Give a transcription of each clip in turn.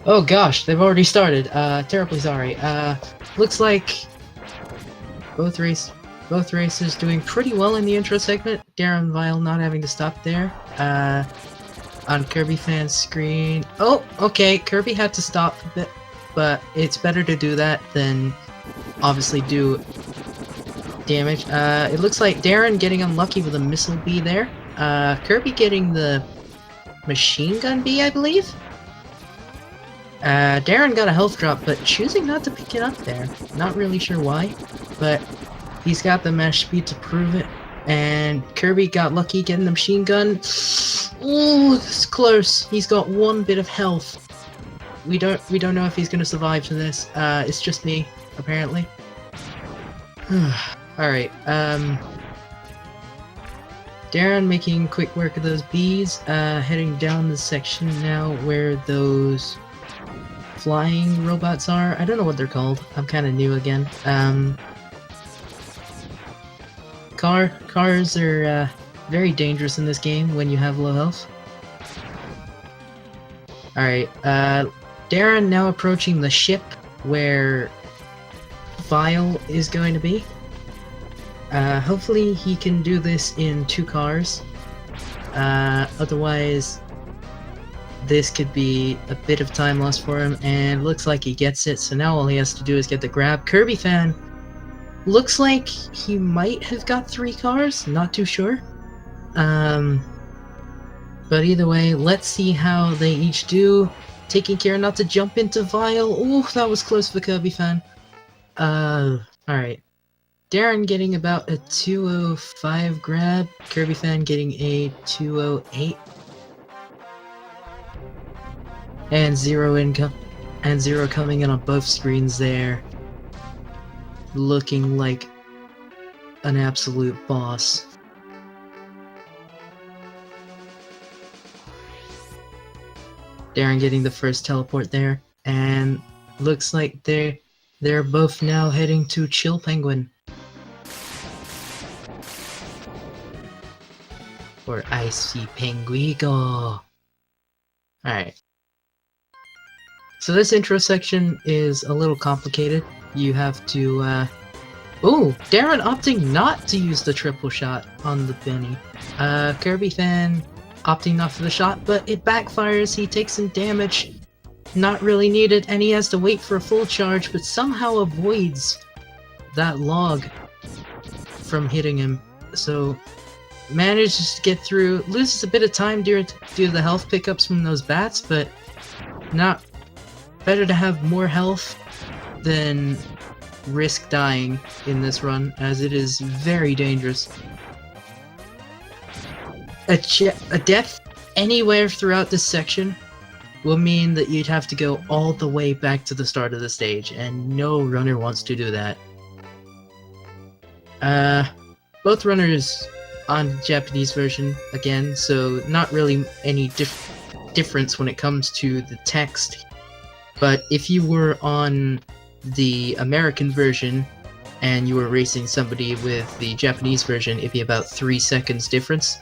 Oh gosh, they've already started. Terribly sorry. Looks like both races doing pretty well in the intro segment. Darrenville not having to stop there. On Kirby fan's screen. Oh, okay, Kirby had to stop a bit, but it's better to do that than obviously do damage. It looks like Darren getting unlucky with a missile bee there. Kirby getting the machine gun bee, I believe? Darren got a health drop, but choosing not to pick it up there. Not really sure why, but he's got the mesh speed to prove it. And Kirby got lucky getting the machine gun. Ooh, it's close. He's got one bit of health. We don't know if he's gonna survive to this. It's just me, apparently. Alright, Darren making quick work of those bees, heading down the section now where those flying robots are. I don't know what they're called. I'm kind of new again. Cars are very dangerous in this game when you have low health. Alright, Darren now approaching the ship where Vile is going to be. Hopefully he can do this in 2 cars. Otherwise, this could be a bit of time lost for him, and looks like he gets it, so now all he has to do is get the grab. Kirbyfan looks like he might have got 3 cars, not too sure. But either way, let's see how they each do. Taking care not to jump into Vile. Ooh, that was close for Kirbyfan. Alright. Darren getting about a 205 grab, Kirbyfan getting a 208. And zero coming in on both screens there. Looking like an absolute boss. Darren getting the first teleport there, and looks like they're both now heading to Chill Penguin. Or Icy Penguigo. Alright. So this intro section is a little complicated. You have to, Ooh! Darren opting not to use the triple shot on the Benny. Kirbyfan opting not for the shot, but it backfires, he takes some damage. Not really needed, and he has to wait for a full charge, but somehow avoids that log from hitting him. So, manages to get through, loses a bit of time due to the health pickups from those bats, but not better to have more health than risk dying in this run, as it is very dangerous. A death anywhere throughout this section will mean that you'd have to go all the way back to the start of the stage, and no runner wants to do that. Both runners on the Japanese version again, so not really any difference when it comes to the text. But if you were on the American version and you were racing somebody with the Japanese version, it'd be about 3 seconds difference.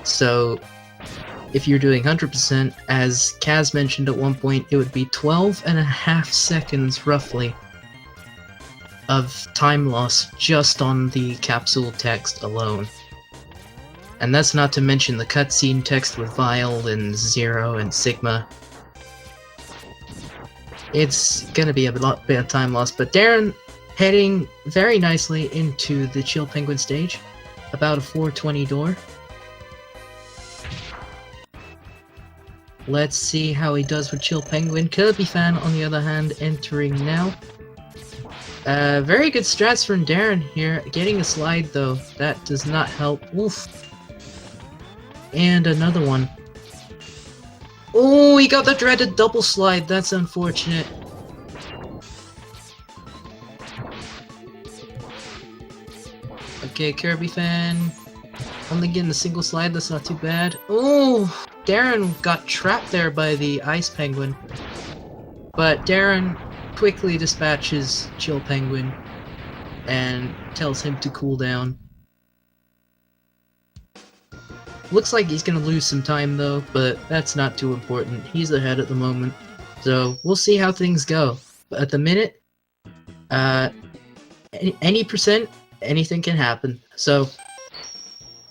So if you're doing 100%, as Kaz mentioned at one point, it would be 12.5 seconds roughly of time loss just on the capsule text alone. And that's not to mention the cutscene text with Vile and Zero and Sigma. It's gonna be a bit of time lost, but Darren heading very nicely into the Chill Penguin stage. About a 420 door. Let's see how he does with Chill Penguin. Kirbyfan, on the other hand, entering now. Very good strats from Darren here. Getting a slide, though, that does not help. Oof. And another one. Oh, he got the dreaded double slide. That's unfortunate. Okay, Kirbyfan. Only getting a single slide, that's not too bad. Oh, Darren got trapped there by the Ice Penguin. But Darren quickly dispatches Chill Penguin and tells him to cool down. Looks like he's gonna lose some time though, but that's not too important. He's ahead at the moment. So we'll see how things go. But at the minute, any percent, anything can happen. So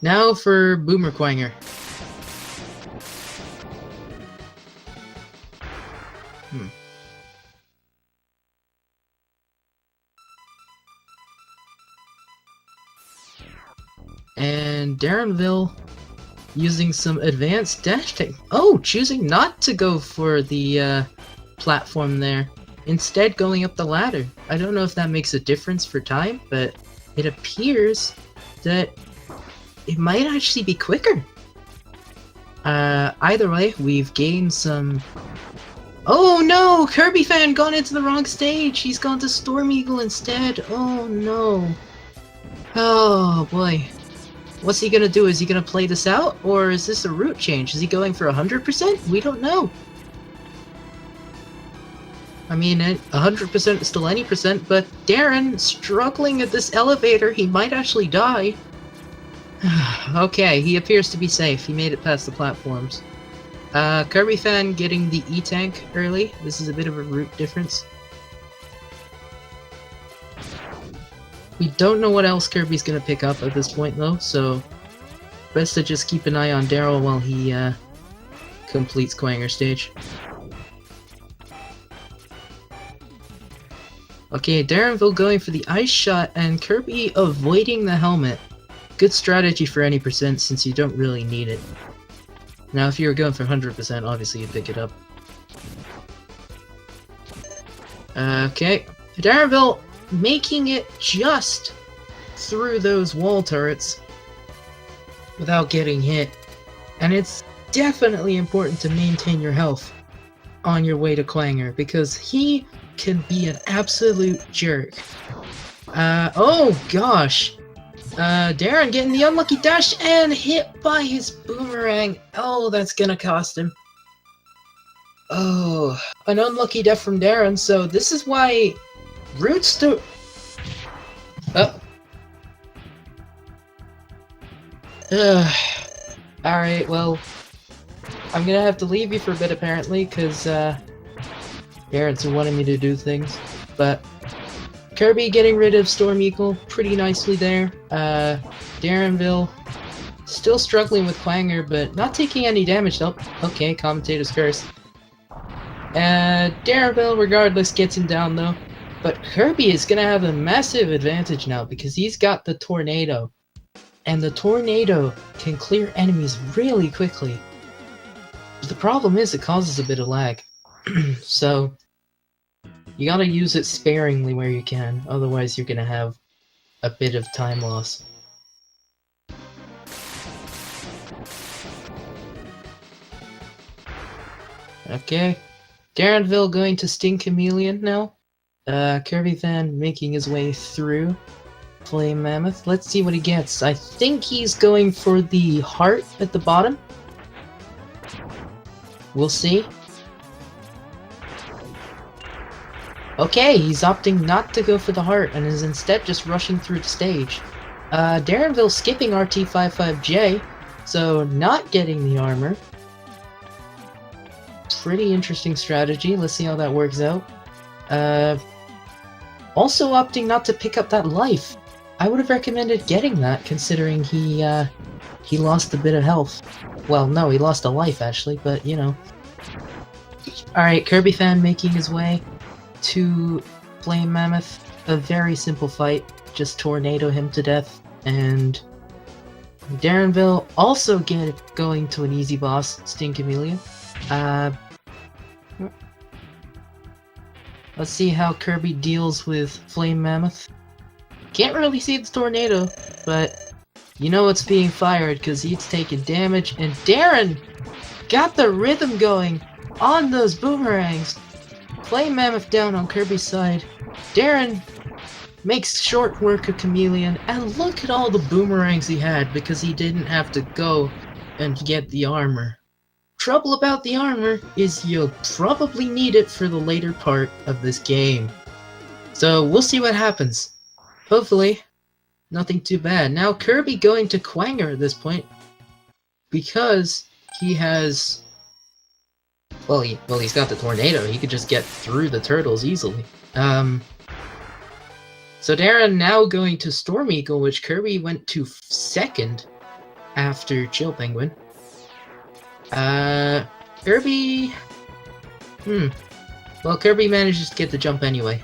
now for Boomer Quanger. And Darrenville using some advanced dash tech. Oh, choosing not to go for the platform there. Instead going up the ladder. I don't know if that makes a difference for time, but it appears that it might actually be quicker. Either way, we've gained some... Oh no! Kirby fan gone into the wrong stage! He's gone to Storm Eagle instead! Oh no! Oh boy. What's he gonna do? Is he gonna play this out? Or is this a route change? Is he going for 100%? We don't know. I mean, 100% is still any percent, but Darren struggling at this elevator, he might actually die. Okay, he appears to be safe. He made it past the platforms. Kirby fan getting the E-Tank early. This is a bit of a route difference. We don't know what else Kirby's gonna pick up at this point though, so best to just keep an eye on Daryl while he completes Quanger stage. Okay, Darrenville going for the ice shot and Kirby avoiding the helmet. Good strategy for any percent since you don't really need it. Now if you were going for 100%, obviously you'd pick it up. Okay, Darrenville making it just through those wall turrets without getting hit. And it's definitely important to maintain your health on your way to Quanger because he can be an absolute jerk. Oh gosh. Darren getting the unlucky dash and hit by his boomerang. Oh, that's gonna cost him. Oh, an unlucky death from Darren, so this is why routes to... Oh. Alright, well, I'm gonna have to leave you for a bit apparently, because parents are wanting me to do things. But Kirby getting rid of Storm Eagle pretty nicely there. Darrenville still struggling with Quanger, but not taking any damage. Oh, okay, commentator's curse. Darrenville, regardless, gets him down though. But Kirby is gonna have a massive advantage now because he's got the tornado. And the tornado can clear enemies really quickly. The problem is it causes a bit of lag. So you gotta use it sparingly where you can, otherwise you're gonna have a bit of time loss. Okay, Darrenville going to Sting Chameleon now. Kirby fan making his way through Flame Mammoth. Let's see what he gets. I think he's going for the heart at the bottom. We'll see. Okay, he's opting not to go for the heart and is instead just rushing through the stage. Darrenville skipping RT55J, so not getting the armor. Pretty interesting strategy. Let's see how that works out. Also opting not to pick up that life. I would have recommended getting that considering he lost a bit of health. Well, no, he lost a life actually, but you know. Alright, Kirby fan making his way to Flame Mammoth. A very simple fight. Just tornado him to death. And Darrenville also going to an easy boss, Sting Chameleon. Let's see how Kirby deals with Flame Mammoth. Can't really see the tornado, but you know it's being fired because he's taking damage. And Darren got the rhythm going on those boomerangs. Flame Mammoth down on Kirby's side. Darren makes short work of Chameleon, and look at all the boomerangs he had because he didn't have to go and get the armor. Trouble about the armor is you'll probably need it for the later part of this game. So we'll see what happens. Hopefully, nothing too bad. Now Kirby going to Quanger at this point because he has Well, he's got the tornado. He could just get through the turtles easily. So Darren now going to Storm Eagle, which Kirby went to second after Chill Penguin. Kirby... Well, Kirby manages to get the jump anyway.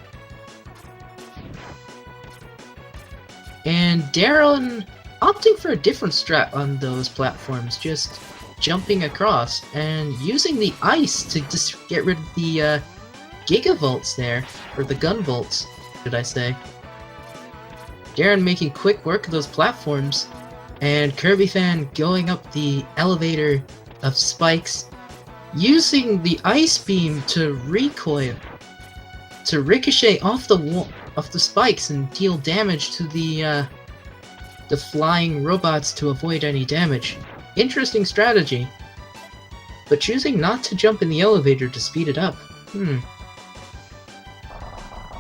And Darren opting for a different strat on those platforms, just jumping across and using the ice to just get rid of the gigavolts there, or the gun volts, should I say. Darren making quick work of those platforms, and Kirbyfan going up the elevator of spikes, using the ice beam to recoil, to ricochet off the wall, off the spikes and deal damage to the flying robots to avoid any damage. Interesting strategy, but choosing not to jump in the elevator to speed it up.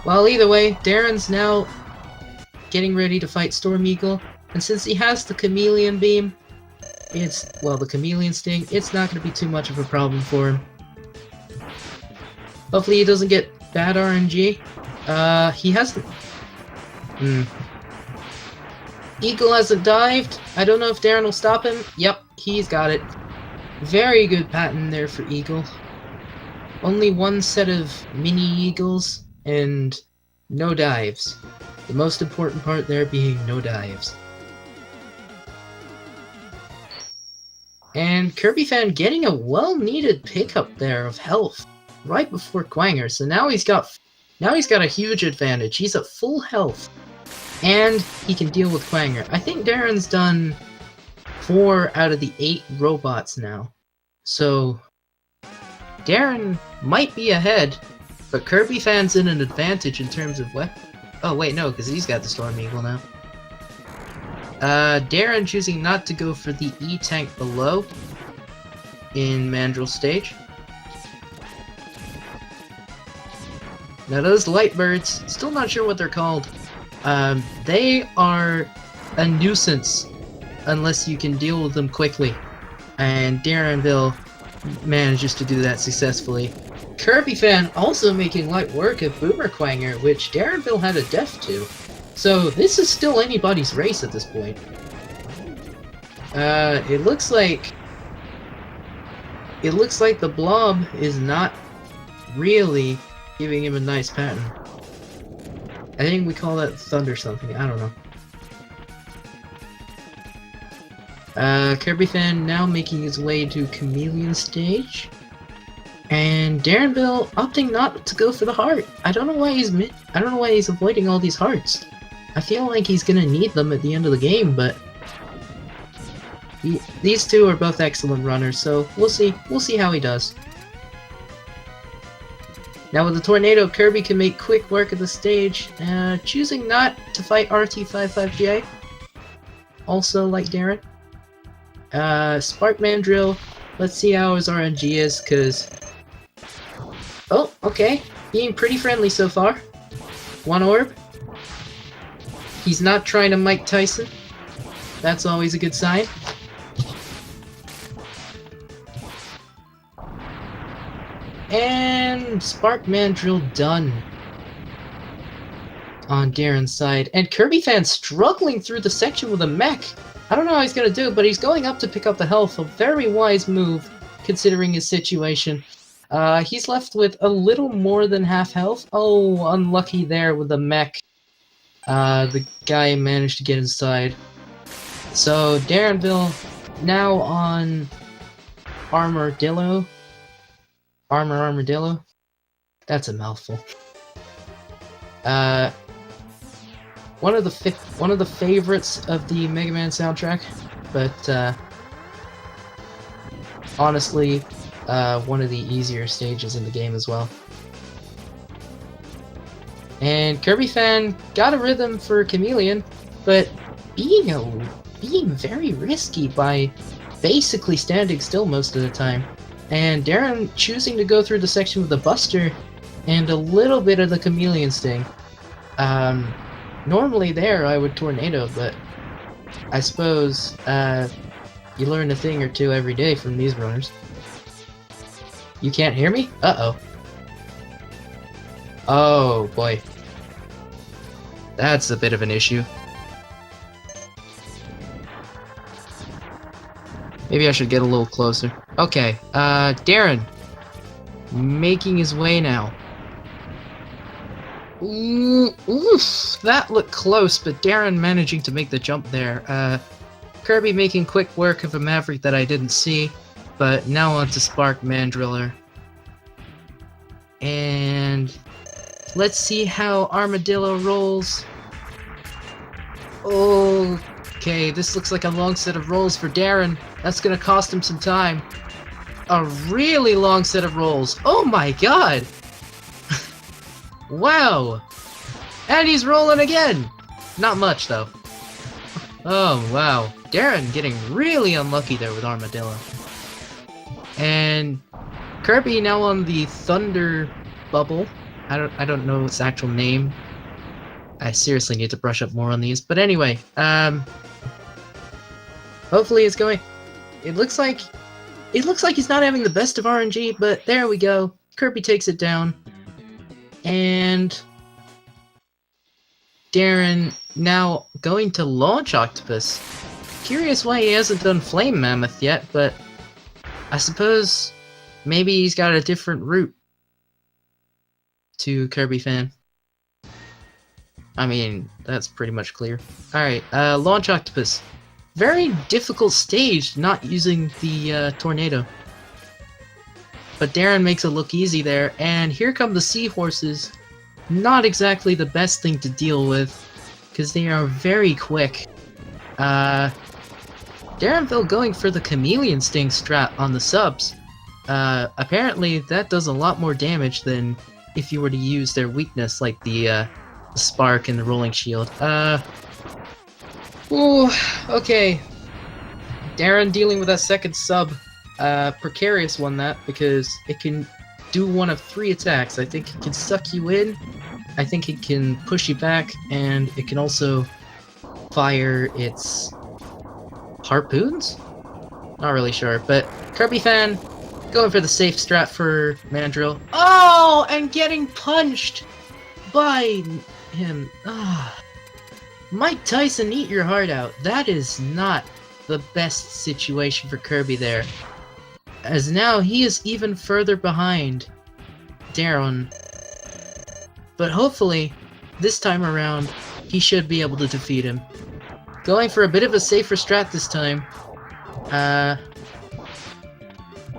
Well, either way, Darren's now getting ready to fight Storm Eagle, and since he has the Chameleon Beam, the Chameleon Sting, it's not going to be too much of a problem for him. Hopefully he doesn't get bad RNG. He hasn't... Eagle hasn't dived. I don't know if Darren will stop him. Yep, he's got it. Very good pattern there for Eagle. Only one set of mini Eagles, and no dives. The most important part there being no dives. And Kirbyfan getting a well-needed pickup there of health right before Quanger. So now he's got a huge advantage. He's at full health, and he can deal with Quanger. I think Darren's done 4 out of the 8 robots now. So Darren might be ahead, but Kirbyfan's in an advantage in terms of weapon. Oh wait, no, because he's got the Storm Eagle now. Darren choosing not to go for the E-Tank below in Mandrill stage. Now those light birds, still not sure what they're called. They are a nuisance unless you can deal with them quickly. And Darrenville manages to do that successfully. Kirbyfan also making light work of Boomer Quanger, which Darrenville had a death to. So this is still anybody's race at this point. It looks like the blob is not really giving him a nice pattern. I think we call that thunder something, I don't know. Kirbyfan now making his way to Chameleon stage. And Darrenville opting not to go for the heart. I don't know why he's avoiding all these hearts. I feel like he's gonna need them at the end of the game, but these two are both excellent runners, so we'll see how he does. Now with the tornado, Kirby can make quick work of the stage, choosing not to fight RT55J. Also like Darren. Spark Mandrill, let's see how his RNG is, cause... Oh, okay. Being pretty friendly so far. 1 orb. He's not trying to Mike Tyson. That's always a good sign. And Spark Mandrill done on Darren's side. And Kirbyfan struggling through the section with a mech. I don't know how he's going to do it, but he's going up to pick up the health. A very wise move, considering his situation. He's left with a little more than half health. Oh, unlucky there with the mech. The guy managed to get inside. So, Darrenville now on Armadillo. Armadillo? That's a mouthful. One of the favorites of the Mega Man soundtrack, but honestly, one of the easier stages in the game as well. And Kirbyfan got a rhythm for Chameleon, but being very risky by basically standing still most of the time. And Darren choosing to go through the section with the Buster and a little bit of the Chameleon Sting. Normally there I would Tornado, but I suppose you learn a thing or two every day from these runners. You can't hear me? Uh-oh. Oh, boy. That's a bit of an issue. Maybe I should get a little closer. Okay, Darren. Making his way now. Oof, that looked close, but Darren managing to make the jump there. Kirby making quick work of a Maverick that I didn't see, but now on to Spark Mandriller. And let's see how Armadillo rolls. Okay, this looks like a long set of rolls for Darren. That's gonna cost him some time. A really long set of rolls. Oh my god! Wow! And he's rolling again! Not much, though. Oh, wow. Darren getting really unlucky there with Armadillo. And Kirby now on the Thunder Bubble. I don't know its actual name. I seriously need to brush up more on these. But anyway, hopefully it's going... It looks like he's not having the best of RNG, but there we go. Kirby takes it down. And Darren now going to launch Octopus. Curious why he hasn't done Flame Mammoth yet, but I suppose maybe he's got a different route to Kirby Fan. I mean, that's pretty much clear. Alright, launch Octopus. Very difficult stage not using the tornado. But Darren makes it look easy there, and here come the Seahorses. Not exactly the best thing to deal with, because they are very quick. Darrenville going for the Chameleon Sting strat on the subs. Apparently that does a lot more damage than if you were to use their weakness, like the Spark and the Rolling Shield. Ooh, okay. Darren dealing with that second sub. Precarious one that, because it can do one of 3 attacks. I think it can suck you in, I think it can push you back, and it can also fire its harpoons? Not really sure, but Kirbyfan going for the safe strat for Mandrill. Oh, and getting punched by him. Mike Tyson, eat your heart out. That is not the best situation for Kirby there, as now he is even further behind Darren. But hopefully, this time around, he should be able to defeat him. Going for a bit of a safer strat this time.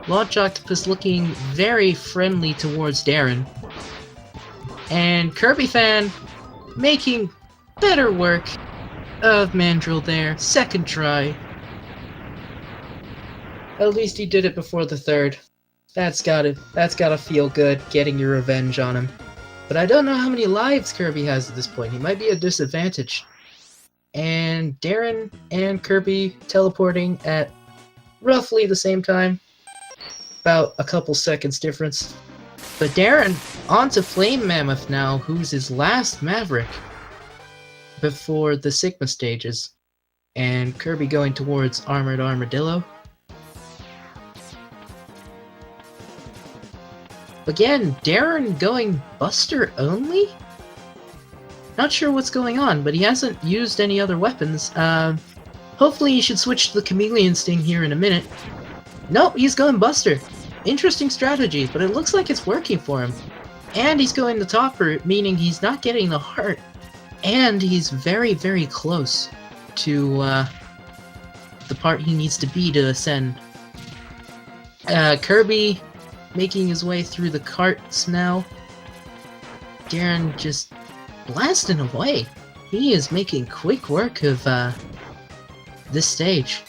Launch Octopus looking very friendly towards Darren. And Kirbyfan making better work of Mandrill there. Second try. At least he did it before the third. That's gotta feel good, getting your revenge on him. But I don't know how many lives Kirby has at this point. He might be at a disadvantage. And Darren and Kirby teleporting at roughly the same time. About a couple seconds difference. But Darren onto Flame Mammoth now, who's his last Maverick before the Sigma stages. And Kirby going towards Armored Armadillo. Again, Darren going Buster only? Not sure what's going on, but he hasn't used any other weapons. Hopefully he should switch to the Chameleon Sting here in a minute. Nope, he's going Buster. Interesting strategy, but it looks like it's working for him. And he's going the top route, meaning he's not getting the heart. And he's very, very close to the part he needs to be to ascend. Kirby making his way through the carts now. Darren just blasting away. He is making quick work of this stage.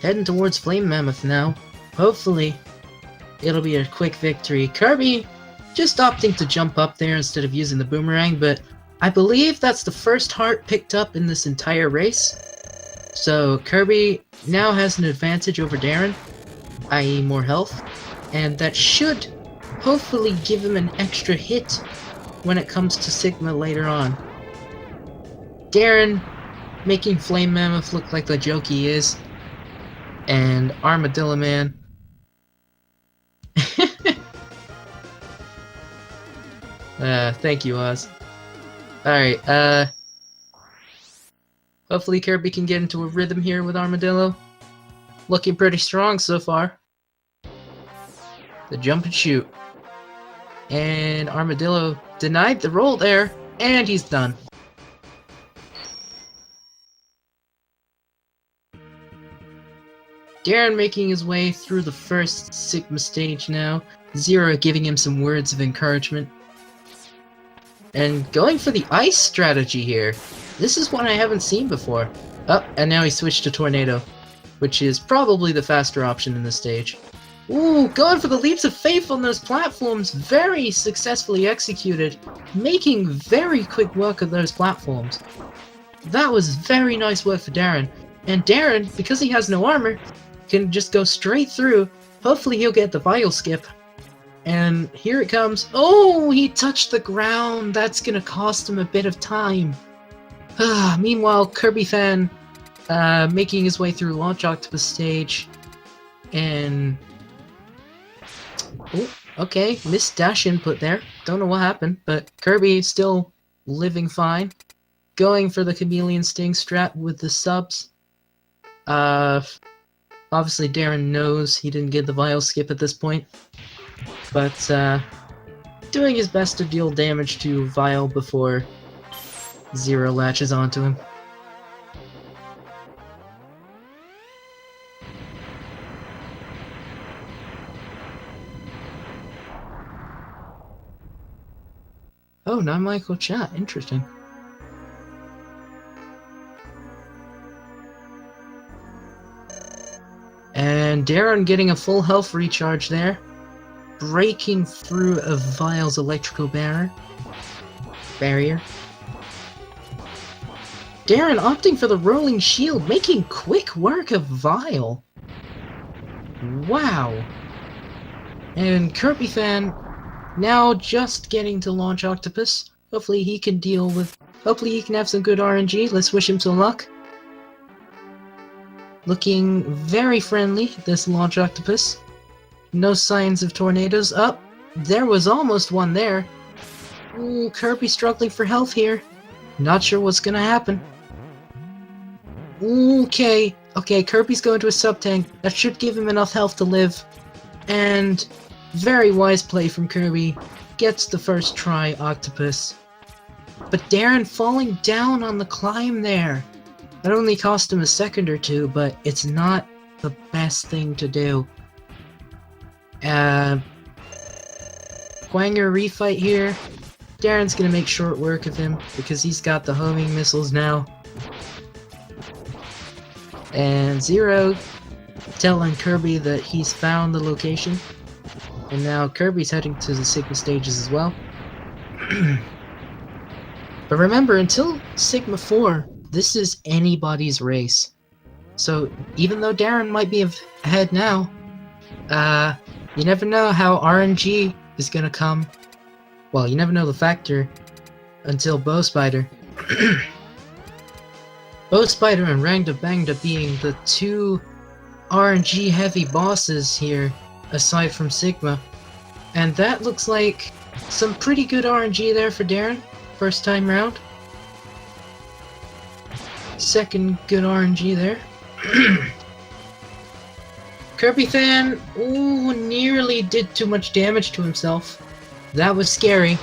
Heading towards Flame Mammoth now. Hopefully, it'll be a quick victory. Kirby just opting to jump up there instead of using the boomerang, but I believe that's the first heart picked up in this entire race. So Kirby now has an advantage over Darren, i.e. more health, and that should hopefully give him an extra hit when it comes to Sigma later on. Darren making Flame Mammoth look like the joke he is, and Armadillo Man Thank you, Oz. Alright, hopefully Kirby can get into a rhythm here with Armadillo. Looking pretty strong so far. The jump and shoot. And Armadillo denied the roll there, and he's done. Darren making his way through the first Sigma stage now. Zero giving him some words of encouragement. And going for the ice strategy here. This is one I haven't seen before. Oh, and now he switched to Tornado, which is probably the faster option in this stage. Ooh, going for the leaps of faith on those platforms. Very successfully executed. Making very quick work of those platforms. That was very nice work for Darren. And Darren, because he has no armor, can just go straight through. Hopefully he'll get the Vial Skip. And here it comes. Oh, he touched the ground. That's gonna cost him a bit of time. Meanwhile, Kirbyfan making his way through Launch Octopus stage. And... oh, okay, missed dash input there. Don't know what happened, but Kirby still living fine. Going for the Chameleon Sting strat with the subs. Obviously Darren knows he didn't get the Vial Skip at this point. But, doing his best to deal damage to Vial before Zero latches onto him. Oh, non-Michael chat. Interesting. And Darren getting a full health recharge there. Breaking through a Vial's electrical barrier. Darren opting for the rolling shield, making quick work of Vial. Wow. And Kirbyfan now just getting to Launch Octopus. Hopefully he can have some good RNG. Let's wish him some luck. Looking very friendly, this Launch Octopus. No signs of tornadoes. Up. There was almost one there. Ooh, Kirby struggling for health here. Not sure what's gonna happen. Okay, Kirby's going to a sub-tank. That should give him enough health to live. And very wise play from Kirby. Gets the first try Octopus. But Darren falling down on the climb there. That only cost him a second or two, but it's not the best thing to do. Quanger refight here. Darren's gonna make short work of him because he's got the homing missiles now. And Zero telling Kirby that he's found the location. And now Kirby's heading to the Sigma stages as well. But remember, until Sigma 4, this is anybody's race. So even though Darren might be ahead now, you never know how RNG is gonna come. Well, you never know the factor until Bow Spider. Bow Spider and Rangda Bangda being the two RNG heavy bosses here, aside from Sigma. And that looks like some pretty good RNG there for Darren, first time round. Second good RNG there. Kirbyfan, ooh, nearly did too much damage to himself. That was scary.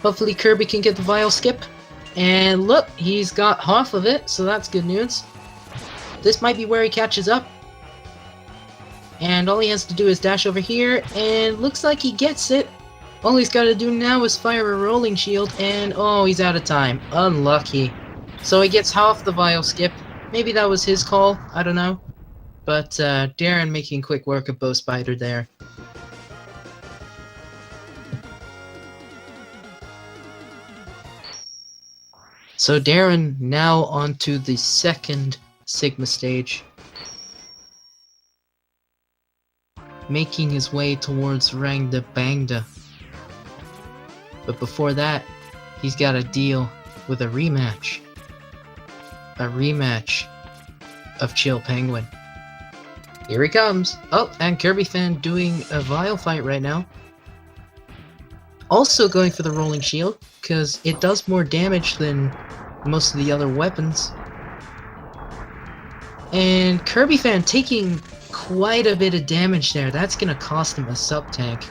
Hopefully Kirby can get the Vial Skip. And look, he's got half of it, so that's good news. This might be where he catches up. And all he has to do is dash over here, and looks like he gets it. All he's got to do now is fire a rolling shield, and oh, he's out of time. Unlucky. So he gets half the Vial Skip. Maybe that was his call, I don't know. But Darren making quick work of Bow Spider there. So Darren now onto the second Sigma stage. Making his way towards Rangda Bangda. But before that, he's got to deal with a rematch. A rematch of Chill Penguin. Here he comes. Oh, and Kirbyfan doing a vile fight right now. Also going for the rolling shield, because it does more damage than most of the other weapons. And Kirbyfan taking quite a bit of damage there. That's gonna cost him a sub-tank.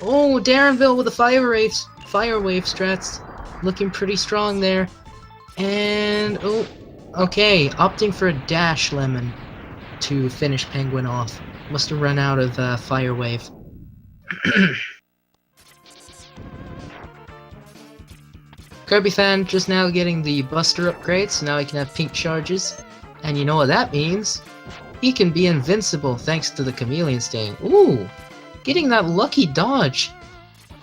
Oh, Darrenville with the fire wave strats. Looking pretty strong there. And, oh, okay, opting for a dash lemon to finish Penguin off. Must have run out of fire wave. Kirbyfan just now getting the Buster upgrade, so now he can have pink charges. And you know what that means? He can be invincible thanks to the Chameleon Sting. Ooh! Getting that lucky dodge!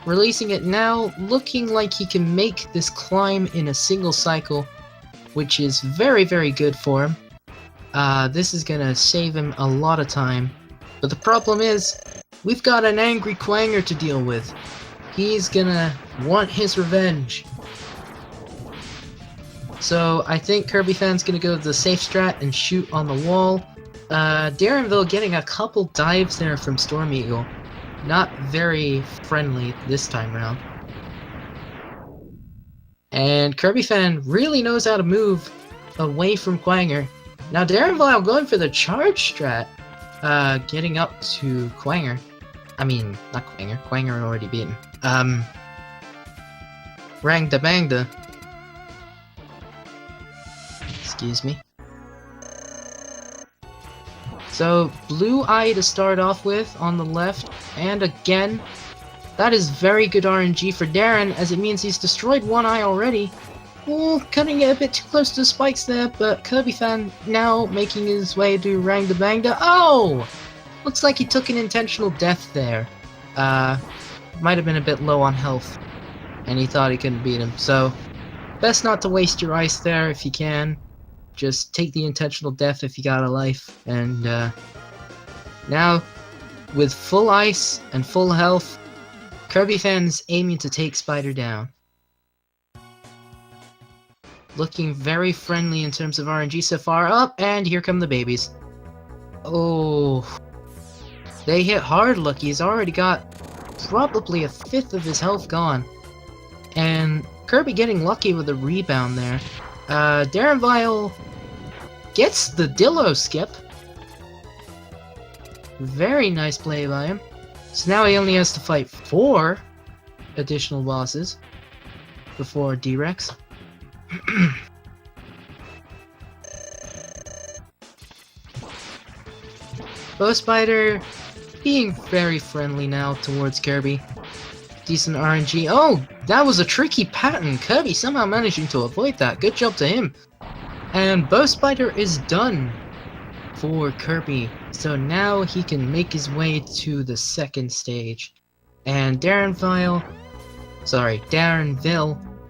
Releasing it now, looking like he can make this climb in a single cycle, which is very, very good for him. This is gonna save him a lot of time. But the problem is, we've got an angry Quanger to deal with. He's gonna want his revenge. So I think Kirbyfan's gonna go the safe strat and shoot on the wall. Darrenville getting a couple dives there from Storm Eagle. Not very friendly this time around. And Kirbyfan really knows how to move away from Quanger. Now Darrenville going for the charge strat. Getting up to Quanger. I mean, not Quanger. Quanger already beaten. Rangda Bangda. Excuse me. So, blue eye to start off with on the left, and again, that is very good RNG for Darren, as it means he's destroyed one eye already. Oh, cutting it a bit too close to the spikes there, but Kirbyfan now making his way to Rangda Bangda. Oh! Looks like he took an intentional death there. Might have been a bit low on health, and he thought he couldn't beat him, so best not to waste your ice there if you can. Just take the intentional death if you got a life, and now, with full ice and full health, Kirbyfan's aiming to take Spider down. Looking very friendly in terms of RNG so far. Up, and here come the babies. Oh, they hit hard. Look, he's already got probably a fifth of his health gone. And Kirby getting lucky with a rebound there. Darrenville gets the Dillo skip. Very nice play by him. So now he only has to fight 4 additional bosses before D-Rex. Bow Spider being very friendly now towards Kirby. Decent RNG. Oh, that was a tricky pattern. Kirby somehow managing to avoid that. Good job to him. And Bow Spider is done for Kirby. So now he can make his way to the second stage. And Darrenville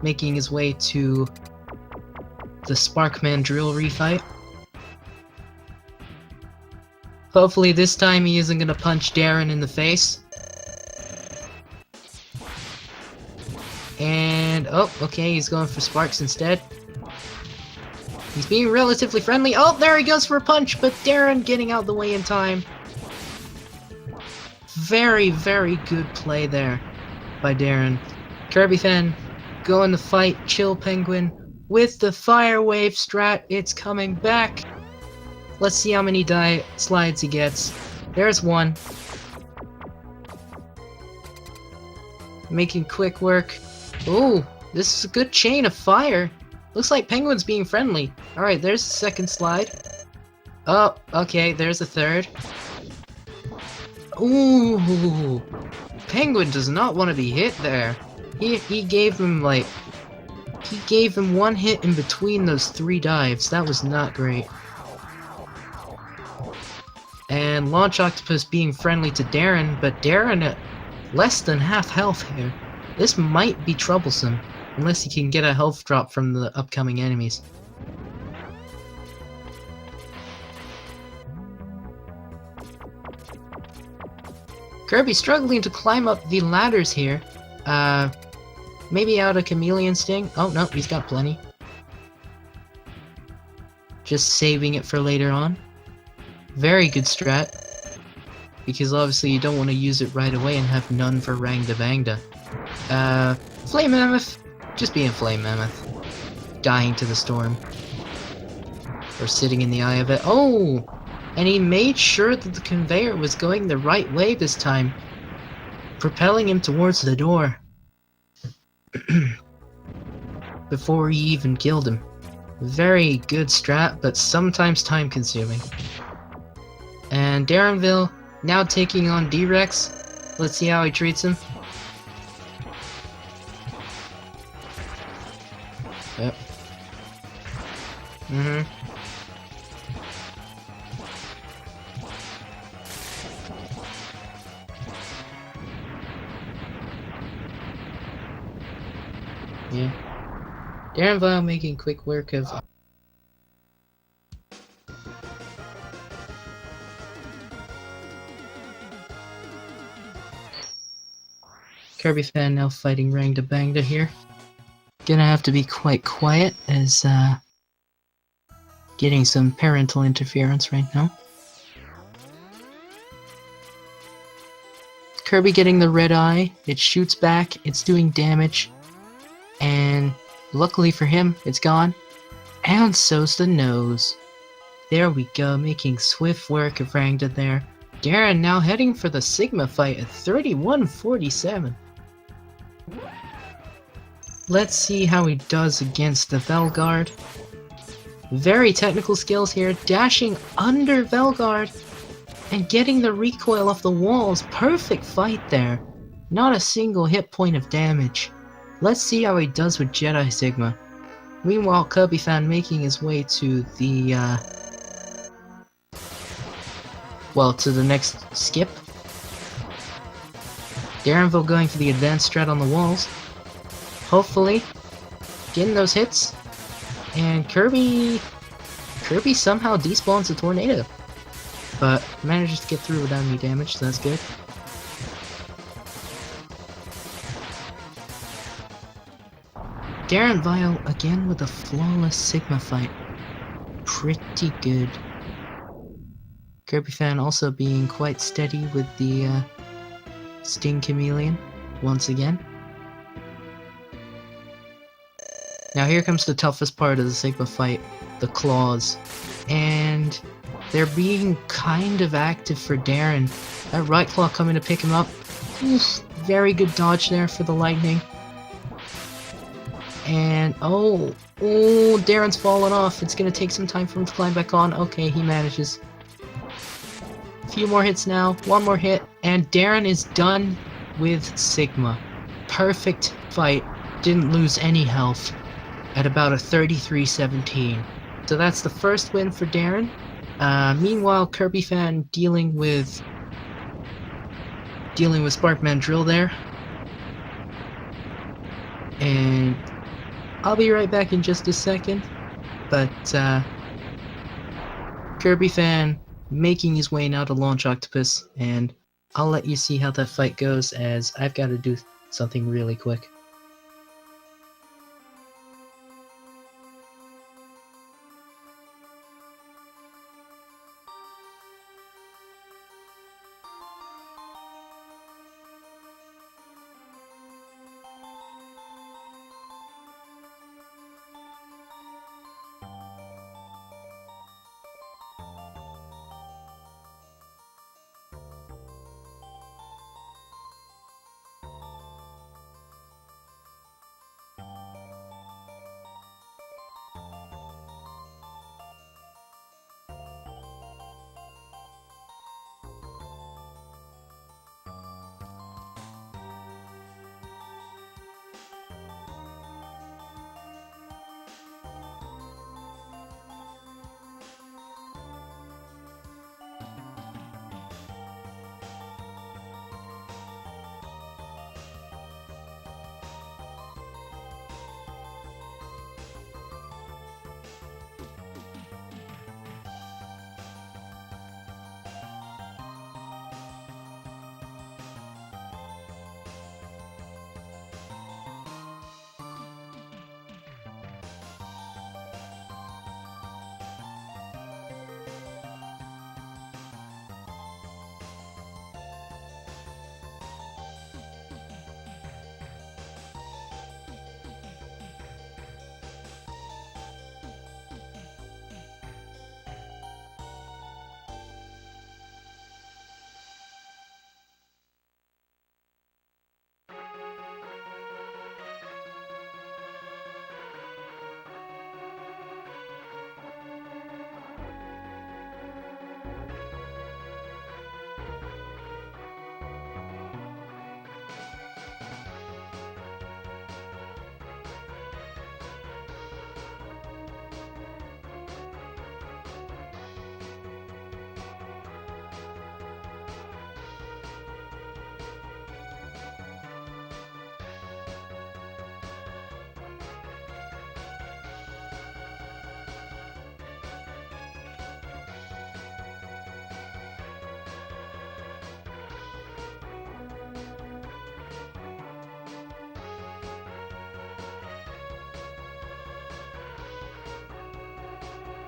making his way to the Sparkman drill refight. Hopefully this time he isn't gonna punch Darren in the face. And, oh, okay, he's going for Sparks instead. He's being relatively friendly. Oh, there he goes for a punch, but Darren getting out the way in time. Very, very good play there by Darren. Kirbyfan going to fight Chill Penguin with the Fire Wave strat. It's coming back. Let's see how many slides he gets. There's one. Making quick work. Ooh, this is a good chain of fire. Looks like Penguin's being friendly. Alright, there's the second slide. Oh, okay, there's a third. Ooh, Penguin does not want to be hit there. He gave him like... He gave him one hit in between those 3 dives. That was not great. And Launch Octopus being friendly to Darren, but Darren at less than half health here. This might be troublesome, unless he can get a health drop from the upcoming enemies. Kirby struggling to climb up the ladders here. Maybe out a Chameleon Sting. Oh no, he's got plenty. Just saving it for later on. Very good strat. Because obviously you don't want to use it right away and have none for Rangda Bangda. Flame Mammoth. Just being Flame Mammoth. Dying to the storm. Or sitting in the eye of it. Oh! And he made sure that the conveyor was going the right way this time. Propelling him towards the door. Before he even killed him. Very good strat, but sometimes time consuming. And Darrenville now taking on D-Rex. Let's see how he treats him. Yep. Yeah. Darrenville making quick work of... Kirbyfan now fighting Rangda Bangda here. Gonna have to be quite quiet as getting some parental interference right now. Kirby getting the red eye, it shoots back, it's doing damage, and luckily for him, it's gone. And so's the nose. There we go, making swift work of Rangda there. Darren now heading for the Sigma fight at 31-47. Let's see how he does against the Velguard. Very technical skills here, dashing under Velguard and getting the recoil off the walls. Perfect fight there. Not a single hit point of damage. Let's see how he does with Jedi Sigma. Meanwhile, Kirbyfan making his way to the, to the next skip. Darrenville going for the advanced strat on the walls. Hopefully, getting those hits. And Kirby somehow despawns a tornado. But manages to get through without any damage, so that's good. Darrenville again with a flawless Sigma fight. Pretty good. Kirbyfan also being quite steady with the Sting Chameleon once again. Now here comes the toughest part of the Sigma fight, the claws. And they're being kind of active for Darren. That right claw coming to pick him up. Oof, very good dodge there for the lightning. And Darren's fallen off. It's gonna take some time for him to climb back on. Okay, he manages. A few more hits now, one more hit, and Darren is done with Sigma. Perfect fight, didn't lose any health at about a 33-17. So that's the first win for Darren. Meanwhile, Kirbyfan dealing with Sparkman Drill there. And I'll be right back in just a second. But Kirbyfan making his way now to Launch Octopus, and I'll let you see how that fight goes as I've got to do something really quick.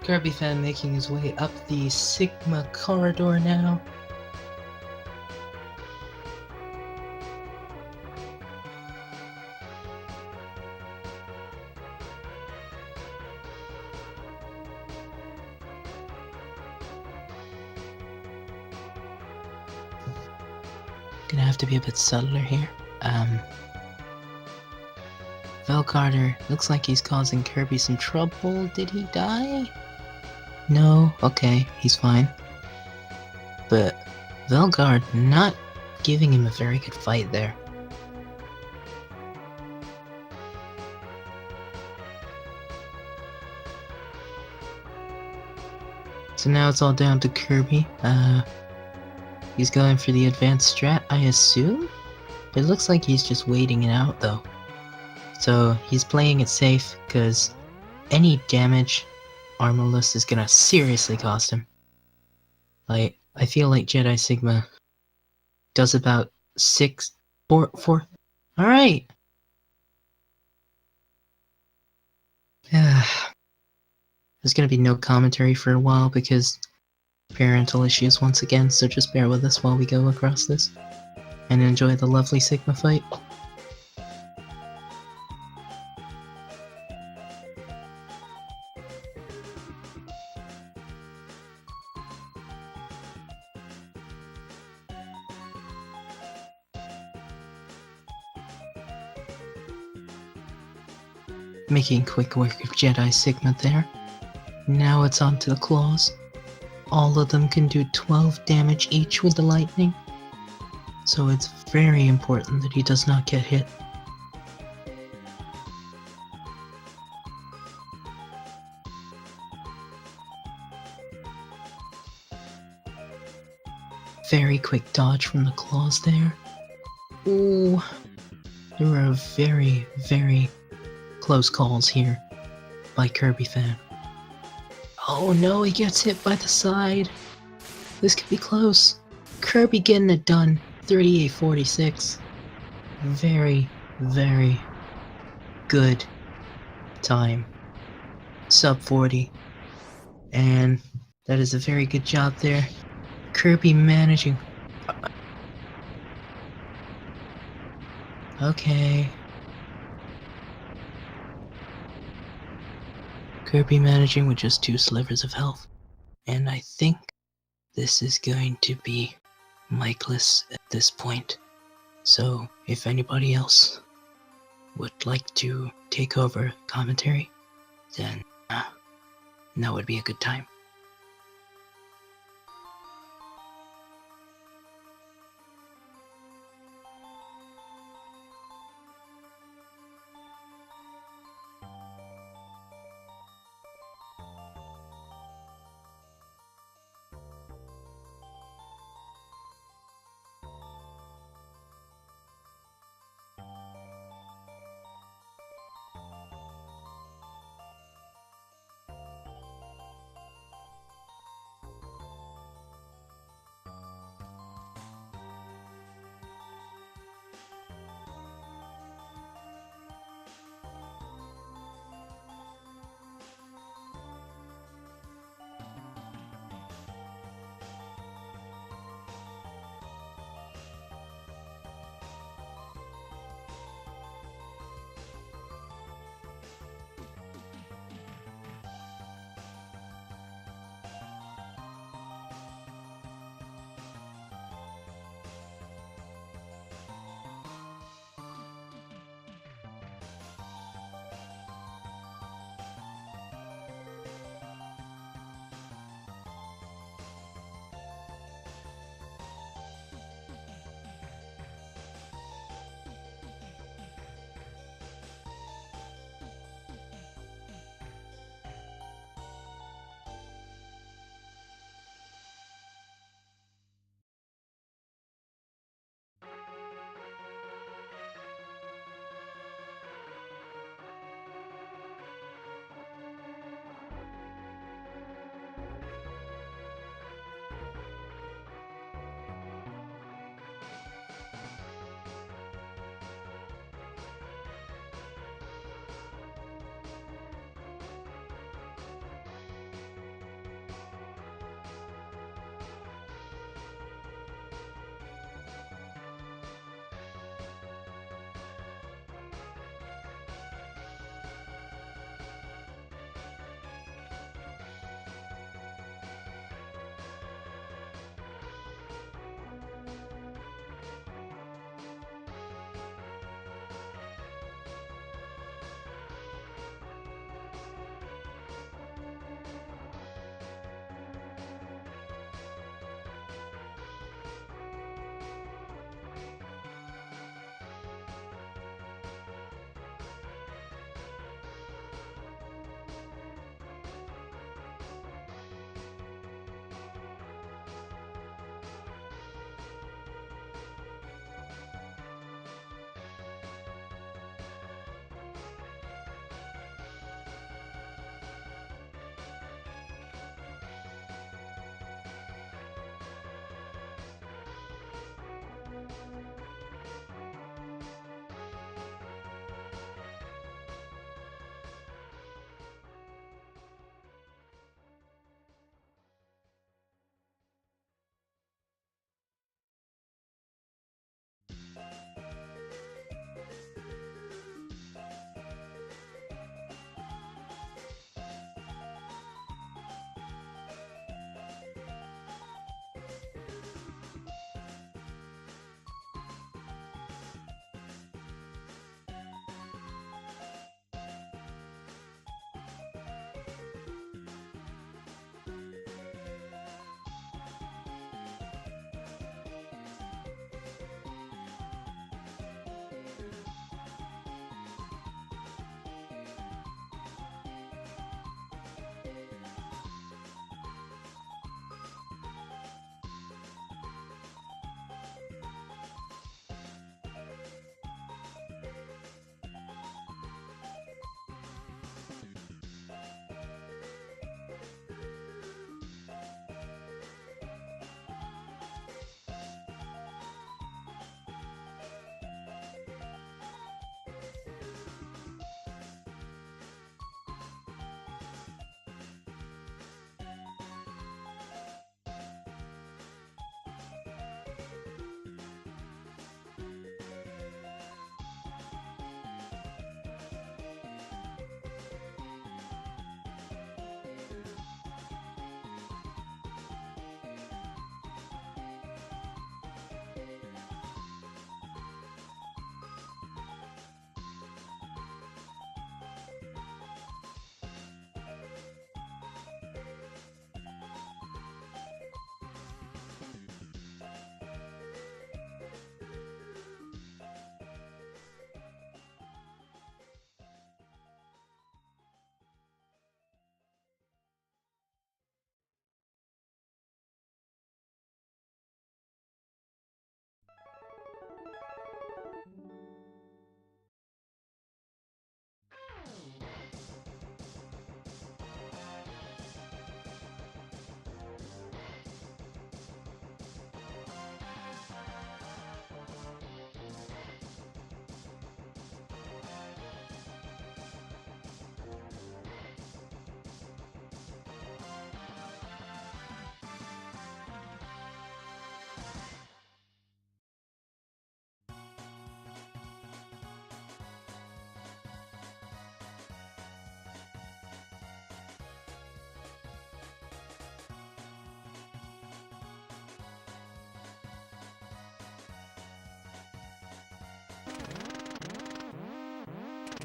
Kirby fan making his way up the Sigma corridor now. Gonna have to be a bit subtler here. Velcarter looks like he's causing Kirby some trouble. Did he die? No? Okay, he's fine. But Velgard not giving him a very good fight there. So now it's all down to Kirby. He's going for the advanced strat, I assume? It looks like he's just waiting it out though. So he's playing it safe, because any damage Armorless is gonna seriously cost him. Like, I feel like Jedi Sigma does about 4. Alright! There's gonna be no commentary for a while because parental issues once again, so just bear with us while we go across this. And enjoy the lovely Sigma fight. Making quick work of Jedi Sigma there. Now it's on to the claws. All of them can do 12 damage each with the lightning. So it's very important that he does not get hit. Very quick dodge from the claws there. Ooh. There were very, very close calls here by Kirby fan. Oh no, he gets hit by the side. This could be close. Kirby getting it done. 38-46. Very, very good time. Sub 40. And that is a very good job there. Kirby managing. Okay. Kirby managing with just 2 slivers of health. And I think this is going to be mic-less at this point. So if anybody else would like to take over commentary, then that would be a good time.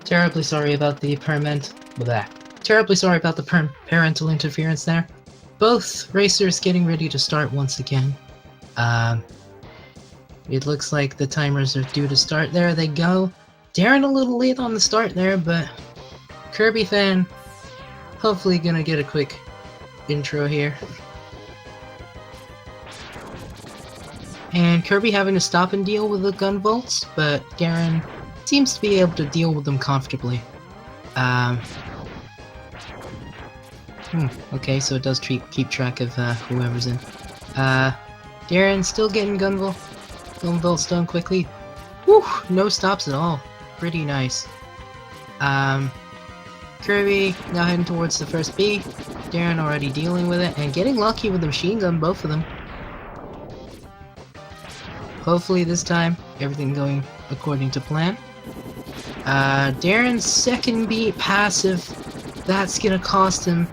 Terribly sorry about the Terribly sorry about the parental interference there. Both racers getting ready to start once again. It looks like the timers are due to start. There they go. Darren a little late on the start there, but Kirby fan hopefully gonna get a quick intro here. And Kirby having to stop and deal with the gun bolts, but Darren seems to be able to deal with them comfortably. Okay, so it does keep track of whoever's in. Darren still getting gun bolts done quickly. Whew, no stops at all. Pretty nice. Kirby now heading towards the first B. Darren already dealing with it and getting lucky with the machine gun, both of them. Hopefully this time, everything going according to plan. Darren's second B passive. That's gonna cost him.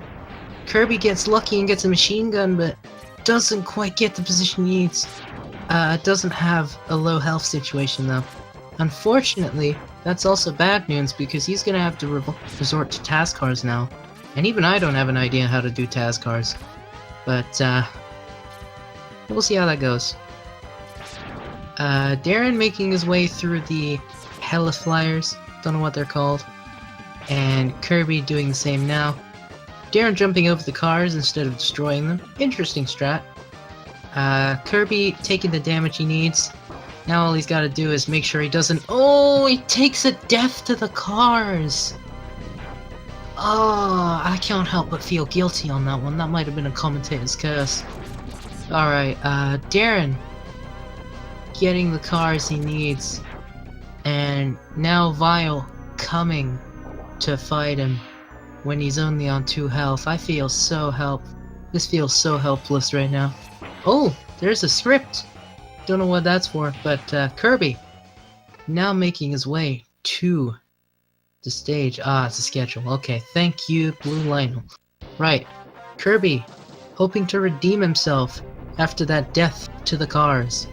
Kirby gets lucky and gets a machine gun, but doesn't quite get the position he needs. Doesn't have a low health situation though. Unfortunately, that's also bad news because he's gonna have to resort to task cars now. And even I don't have an idea how to do task cars. But, we'll see how that goes. Darren making his way through the Hella Flyers, don't know what they're called. And Kirby doing the same now. Darren jumping over the cars instead of destroying them. Interesting strat. Kirby taking the damage he needs. Now all he's got to do is make sure he doesn't... Oh, he takes a death to the cars! Oh, I can't help but feel guilty on that one. That might have been a commentator's curse. Alright, Darren getting the cars he needs. And now Vile coming to fight him when he's only on 2 health. I feel so This feels so helpless right now. Oh, there's a script! Don't know what that's for, but Kirby now making his way to the stage. Ah, it's a schedule. Okay, thank you, Blue Lionel. Right, Kirby hoping to redeem himself after that death to the cars.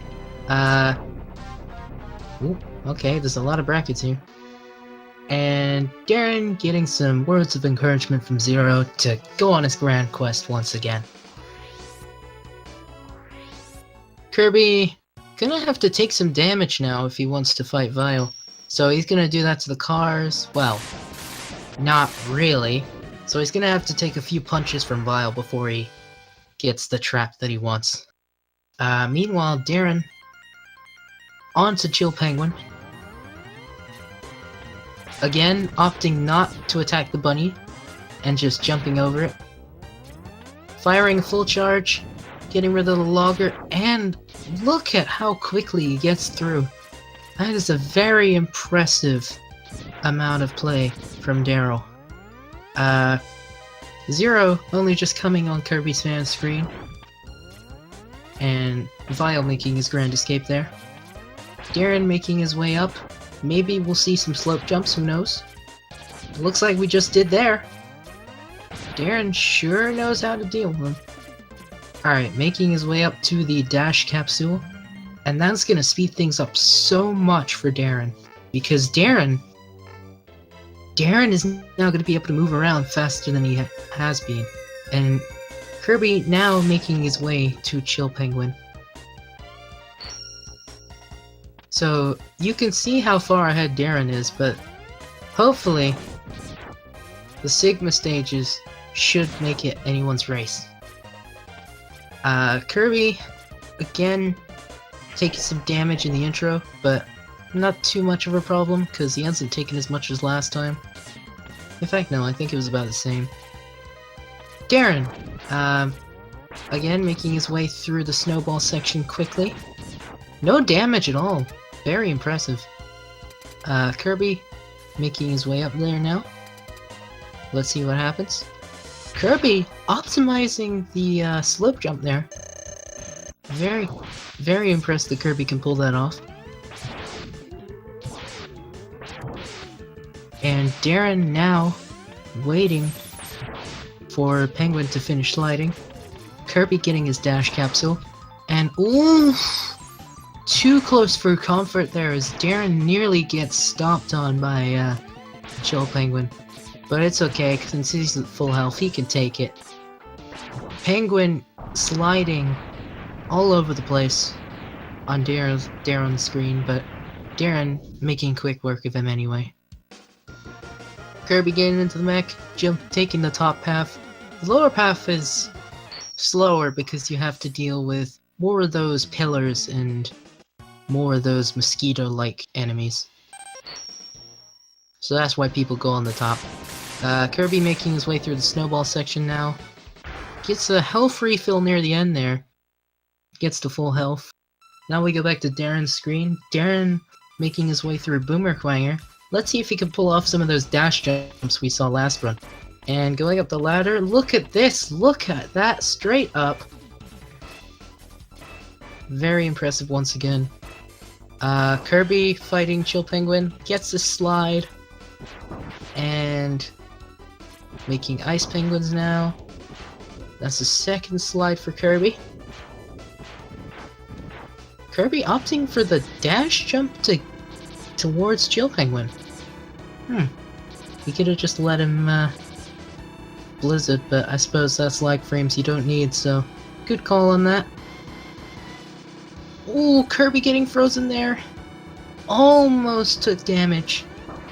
Ooh, okay, there's a lot of brackets here. And Darren getting some words of encouragement from Zero to go on his grand quest once again. Kirby gonna have to take some damage now if he wants to fight Vile. So he's gonna do that to the cars. Well, not really. So he's gonna have to take a few punches from Vile before he gets the trap that he wants. Meanwhile, Darren on to Chill Penguin. Again, opting not to attack the bunny and just jumping over it. Firing a full charge, getting rid of the logger, and look at how quickly he gets through. That is a very impressive amount of play from Daryl. Zero only just coming on Kirby's fan screen. And Vile making his grand escape there. Darren making his way up. Maybe we'll see some slope jumps, who knows? Looks like we just did there. Darren sure knows how to deal with them. Alright, making his way up to the dash capsule. And that's gonna speed things up so much for Darren. Because Darren is now gonna be able to move around faster than he has been. And Kirby now making his way to Chill Penguin. So you can see how far ahead Darren is, but hopefully the Sigma stages should make it anyone's race. Kirby, again, taking some damage in the intro, but not too much of a problem, because he hasn't taken as much as last time. In fact, no, I think it was about the same. Darren, again, making his way through the snowball section quickly. No damage at all. Very impressive. Kirby making his way up there now. Let's see what happens. Kirby optimizing the slope jump there. Very impressed that Kirby can pull that off. And Darren now waiting for Penguin to finish sliding. Kirby getting his dash capsule. And ooh! Too close for comfort there as Darren nearly gets stomped on by Chill Penguin. But it's okay, since he's at full health, he can take it. Penguin sliding all over the place on Darren's screen, but Darren making quick work of him anyway. Kirby getting into the mech, Jill taking the top path. The lower path is slower because you have to deal with more of those pillars and more of those mosquito-like enemies. So that's why people go on the top. Kirby making his way through the snowball section now. Gets a health refill near the end there. Gets to full health. Now we go back to Darren's screen. Darren making his way through Boomer Quanger. Let's see if he can pull off some of those dash jumps we saw last run. And going up the ladder, look at this! Look at that, straight up! Very impressive once again. Kirby fighting Chill Penguin, gets a slide. And making Ice Penguins now. That's the second slide for Kirby. Kirby opting for the dash jump towards Chill Penguin. He could have just let him blizzard, but I suppose that's lag frames you don't need, so good call on that. Ooh, Kirby getting frozen there. Almost took damage,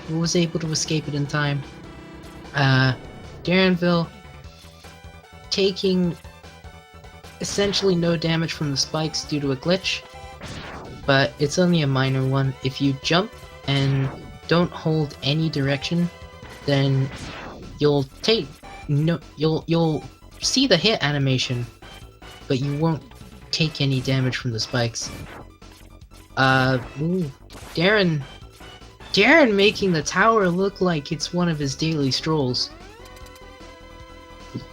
but was able to escape it in time. Darrenville taking essentially no damage from the spikes due to a glitch, but it's only a minor one. If you jump and don't hold any direction, then you'll see the hit animation, but you won't take any damage from the spikes. Darren making the tower look like it's one of his daily strolls.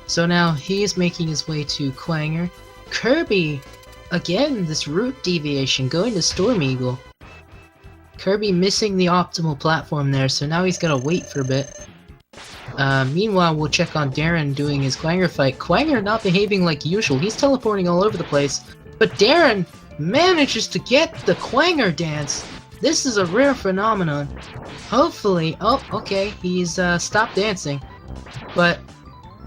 So now he's making his way to Quanger. Kirby, again, this route deviation, going to Storm Eagle. Kirby missing the optimal platform there, so now he's gotta wait for a bit. Meanwhile, we'll check on Darren doing his Quanger fight. Quanger not behaving like usual, he's teleporting all over the place. But Darren manages to get the Quanger dance. This is a rare phenomenon. Hopefully, oh, okay, he's stopped dancing. But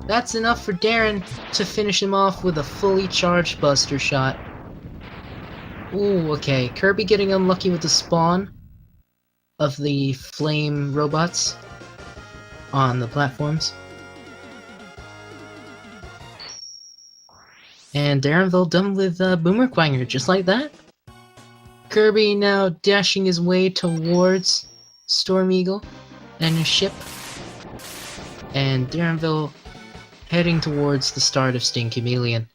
that's enough for Darren to finish him off with a fully charged Buster Shot. Ooh, okay, Kirby getting unlucky with the spawn of the flame robots on the platforms. And Darrenville done with Boomer Quanger, just like that. Kirby now dashing his way towards Storm Eagle and his ship. And Darrenville heading towards the start of Sting Chameleon.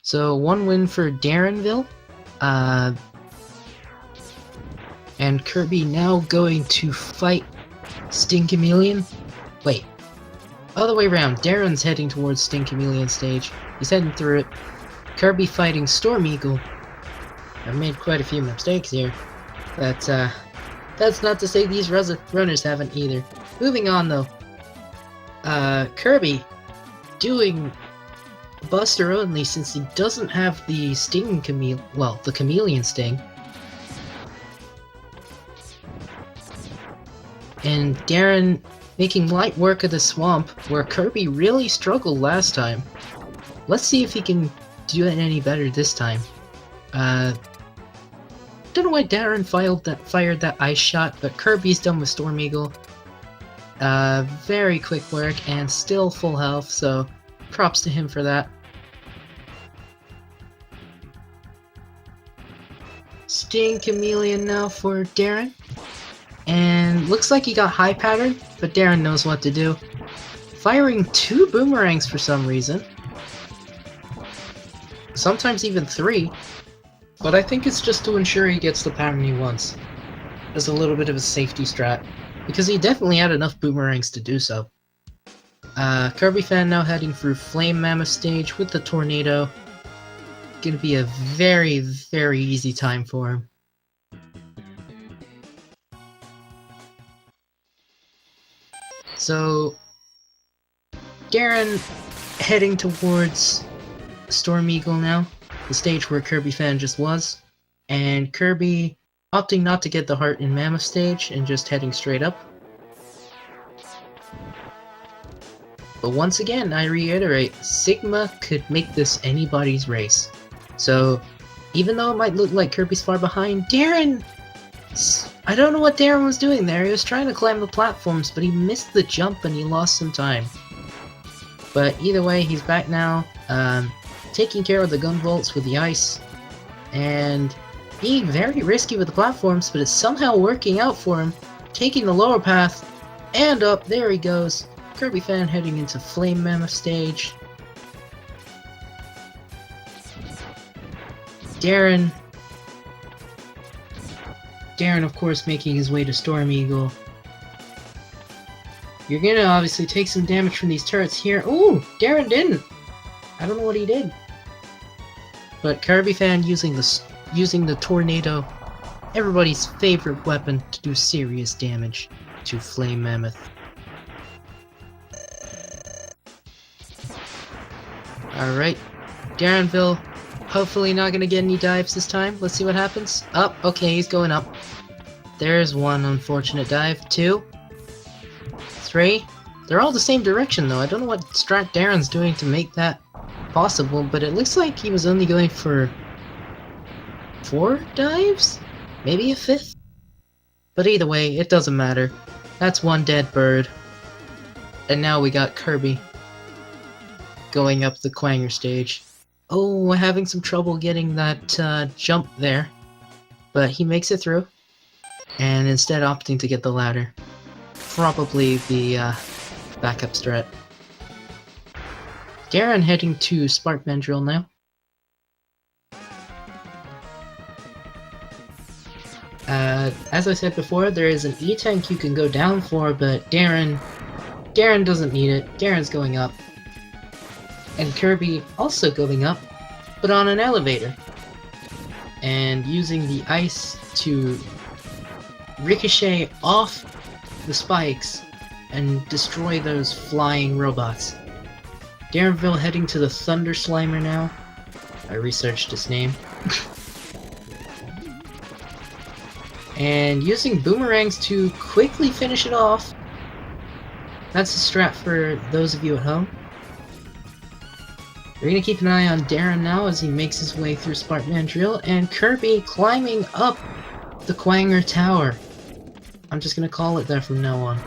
So, one win for Darrenville. And Kirby now going to fight Sting Chameleon. Wait. Other way around. Darren's heading towards Sting Chameleon stage. He's heading through it. Kirby fighting Storm Eagle. I've made quite a few mistakes here. But, that's not to say these runners haven't either. Moving on, though. Kirby doing Buster only since he doesn't have the Sting the Chameleon Sting. And Darren making light work of the swamp, where Kirby really struggled last time. Let's see if he can do it any better this time. Don't know why Darren fired that ice shot, but Kirby's done with Storm Eagle. Very quick work, and still full health, so props to him for that. Sting Chameleon now for Darren. And looks like he got high pattern, but Darren knows what to do. Firing 2 boomerangs for some reason. Sometimes even 3. But I think it's just to ensure he gets the pattern he wants. As a little bit of a safety strat. Because he definitely had enough boomerangs to do so. Kirbyfan now heading through Flame Mammoth stage with the tornado. Gonna be a very, very easy time for him. So, Darren heading towards Storm Eagle now, the stage where Kirbyfan just was, and Kirby opting not to get the heart in Mammoth stage and just heading straight up. But once again, I reiterate, Sigma could make this anybody's race. So, even though it might look like Kirby's far behind, Darren... I don't know what Darren was doing there. He was trying to climb the platforms, but he missed the jump and he lost some time. But either way, he's back now, taking care of the gun vaults with the ice, and being very risky with the platforms, but it's somehow working out for him, taking the lower path, and up, there he goes. Kirby Fan heading into Flame Mammoth stage. Darren, of course, making his way to Storm Eagle. You're gonna obviously take some damage from these turrets here. Ooh, Darren didn't! I don't know what he did. But Kirby Fan using the Tornado, everybody's favorite weapon to do serious damage to Flame Mammoth. Alright, Darrenville, hopefully not gonna get any dives this time. Let's see what happens. Up, okay, he's going up. There's one unfortunate dive. 2, 3. They're all the same direction though. I don't know what strat Darren's doing to make that possible, but it looks like he was only going for 4 dives? Maybe a 5th? But either way, it doesn't matter. That's one dead bird. And now we got Kirby going up the Quanger stage. Oh, having some trouble getting that jump there. But he makes it through. And instead opting to get the ladder. Probably the backup strat. Darren heading to Spark Mandrill now. As I said before, there is an E-Tank you can go down for, but Darren doesn't need it. Darren's going up. And Kirby also going up, but on an elevator. And using the ice to ricochet off the spikes and destroy those flying robots. Darrenville heading to the Thunder Slimer now. I researched his name. And using boomerangs to quickly finish it off. That's a strat for those of you at home. We're gonna keep an eye on Darren now as he makes his way through Spark Mandrill, and Kirby climbing up the Quanger Tower. I'm just gonna call it that from now on.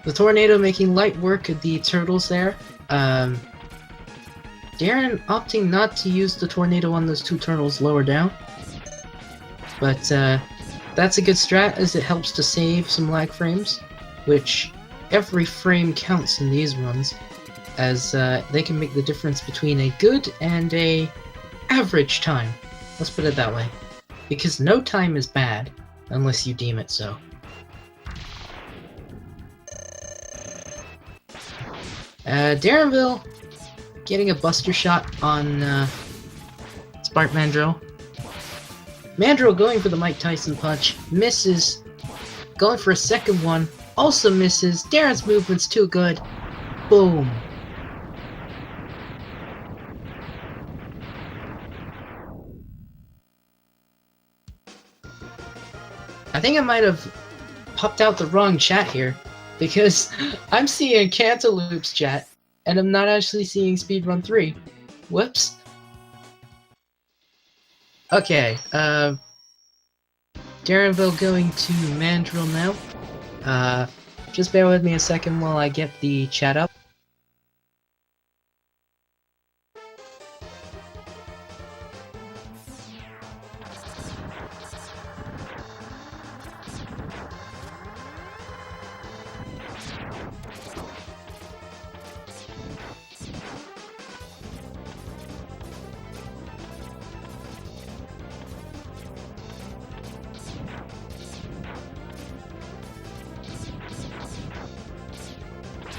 The Tornado making light work of the turtles there. Darren opting not to use the Tornado on those 2 turtles lower down. But that's a good strat as it helps to save some lag frames, which every frame counts in these runs, as they can make the difference between a good and a average time. Let's put it that way. Because no time is bad, unless you deem it so. Darrenville getting a buster shot on Spark Mandrill. Mandrill going for the Mike Tyson punch, misses. Going for a second one, also misses. Darren's movement's too good. Boom. I think I might have popped out the wrong chat here, because I'm seeing Cantaloupe's chat, and I'm not actually seeing Speedrun 3. Whoops. Okay, Darrenville going to Mandrill now. Just bear with me a second while I get the chat up.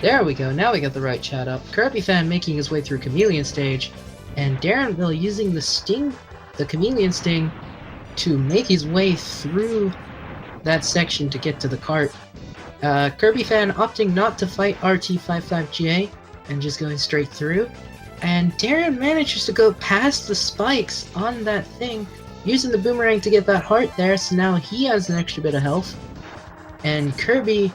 There we go, now we got the right chat up. Kirbyfan making his way through Chameleon stage, and Darrenville using the Chameleon Sting, to make his way through that section to get to the cart. Kirbyfan opting not to fight RT55GA, and just going straight through, and Darren manages to go past the spikes on that thing, using the boomerang to get that heart there, so now he has an extra bit of health. And Kirby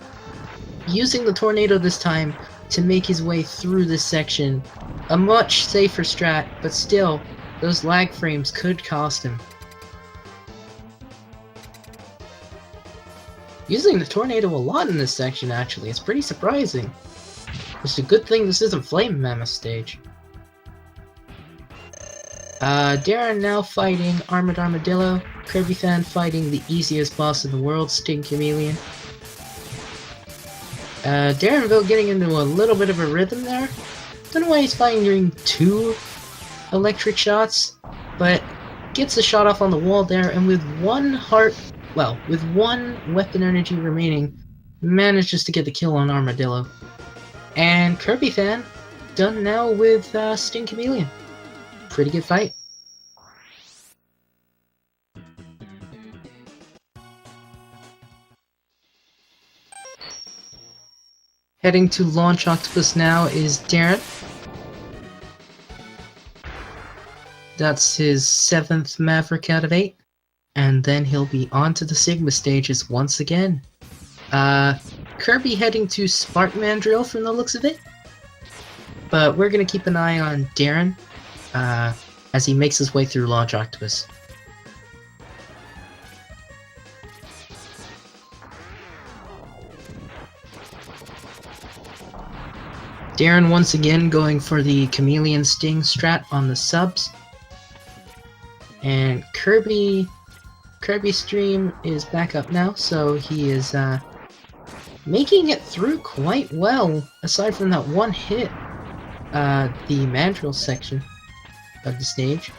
using the tornado this time to make his way through this section. A much safer strat, but still, those lag frames could cost him. Using the tornado a lot in this section, actually. It's pretty surprising. It's a good thing this isn't Flame Mammoth stage. Darren now fighting Armored Armadillo. Kirbyfan fighting the easiest boss in the world, Sting Chameleon. Darrenville getting into a little bit of a rhythm there. Don't know why he's firing 2 electric shots, but gets a shot off on the wall there, and with one weapon energy remaining, manages to get the kill on Armadillo. And Kirbyfan done now with Sting Chameleon. Pretty good fight. Heading to Launch Octopus now is Darren. That's his 7th Maverick out of 8. And then he'll be on to the Sigma stages once again. Kirby heading to Spark Mandrill from the looks of it. But we're going to keep an eye on Darren as he makes his way through Launch Octopus. Darren once again going for the Chameleon Sting strat on the subs. And Kirby's stream is back up now, so he is making it through quite well, aside from that one hit, the Mandrill section of the stage.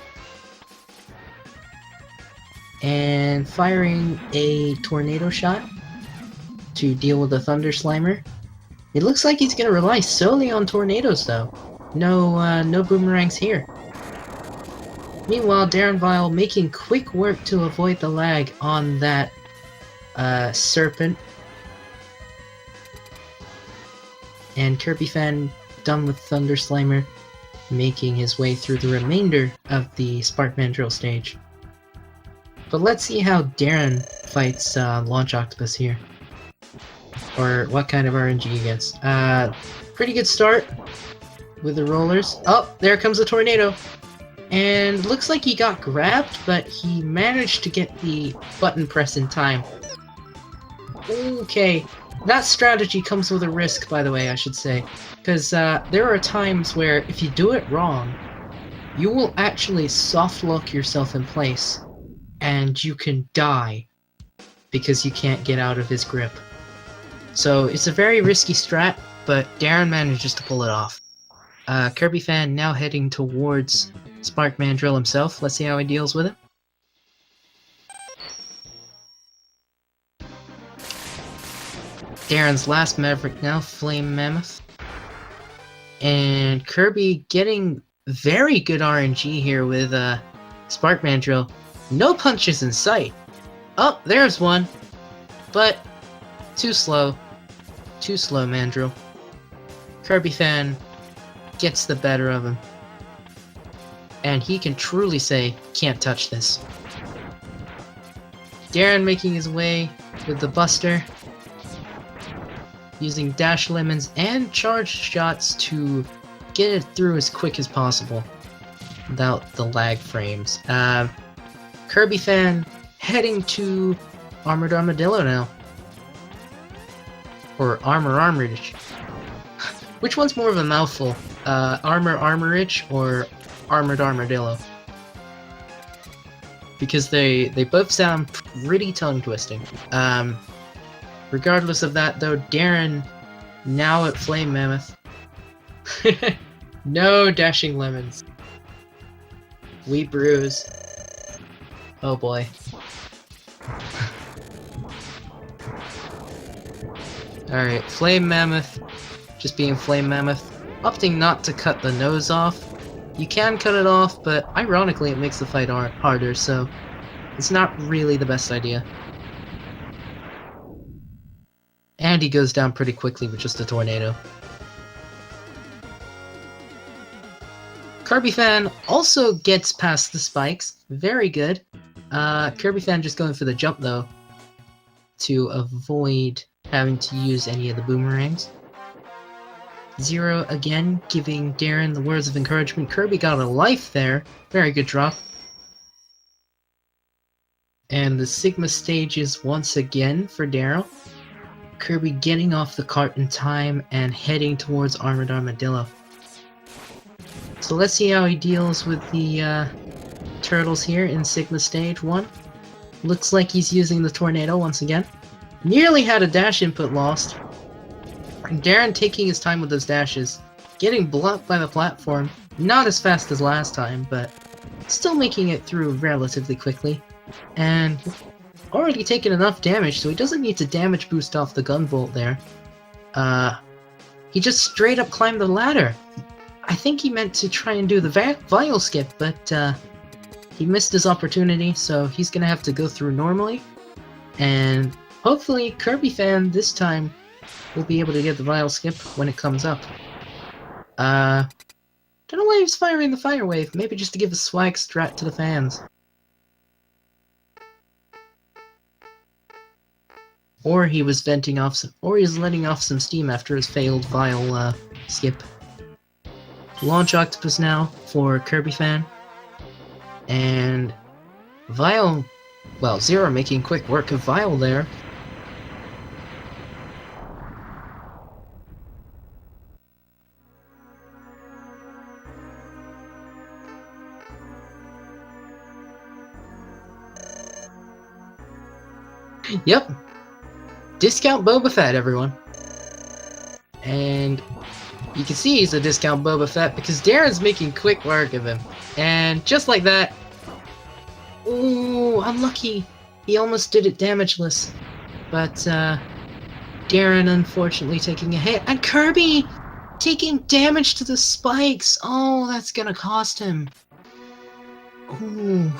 And firing a tornado shot to deal with the Thunder Slimer. It looks like he's gonna rely solely on tornadoes though. No boomerangs here. Meanwhile, darrenville making quick work to avoid the lag on that serpent. And Kirbyfan done with Thunder Slimer, making his way through the remainder of the Spark Mandrill stage. But let's see how Darren fights Launch Octopus here. Or what kind of RNG he gets. Pretty good start with the rollers. Oh, there comes the tornado. And looks like he got grabbed, but he managed to get the button press in time. Okay, that strategy comes with a risk, by the way, I should say. Because there are times where if you do it wrong, you will actually soft lock yourself in place, and you can die because you can't get out of his grip. So it's a very risky strat, but Darren manages to pull it off. Kirbyfan now heading towards Spark Mandrill himself. Let's see how he deals with it. Darren's last Maverick now, Flame Mammoth. And Kirby getting very good RNG here with Spark Mandrill. No punches in sight. Oh, there's one. But too slow. Too slow, Mandrill. Kirbyfan gets the better of him. And he can truly say, can't touch this. Darren making his way with the Buster. Using dash lemons and charged shots to get it through as quick as possible. Without the lag frames. Kirbyfan heading to Armored Armadillo now. Or Armoridge. Which one's more of a mouthful? Armoridge or Armored Armadillo? Because they both sound pretty tongue-twisting. Regardless of that though, Darren now at Flame Mammoth. No dashing lemons. We bruise. Oh boy. Alright, Flame Mammoth, just being Flame Mammoth, opting not to cut the nose off. You can cut it off, but ironically it makes the fight harder, so it's not really the best idea. And he goes down pretty quickly with just a tornado. Kirbyfan also gets past the spikes. Very good. Kirbyfan just going for the jump though, to avoid having to use any of the boomerangs. Zero again, giving Darren the words of encouragement. Kirby got a life there. Very good drop. And the Sigma stages once again for Daryl. Kirby getting off the cart in time and heading towards Armored Armadillo. So let's see how he deals with the turtles here in Sigma stage 1. Looks like he's using the tornado once again. Nearly had a dash input lost. Darren taking his time with those dashes. Getting blocked by the platform. Not as fast as last time, but still making it through relatively quickly. And already taken enough damage, so he doesn't need to damage boost off the gunvolt there. He just straight up climbed the ladder. I think he meant to try and do the vial skip, but he missed his opportunity, so he's gonna have to go through normally. And hopefully Kirbyfan this time will be able to get the vial skip when it comes up. Don't know why he was firing the fire wave, maybe just to give a swag strat to the fans. Or he was venting off some, or he was letting off some steam after his failed vial skip. Launch Octopus now for Kirbyfan. And Vial, well, Zero making quick work of Vial there. Yep. Discount Boba Fett, everyone. And you can see he's a discount Boba Fett because Darren's making quick work of him. And just like that... Ooh, unlucky. He almost did it damageless. But, Darren unfortunately taking a hit. And Kirby taking damage to the spikes! Oh, that's gonna cost him. Ooh.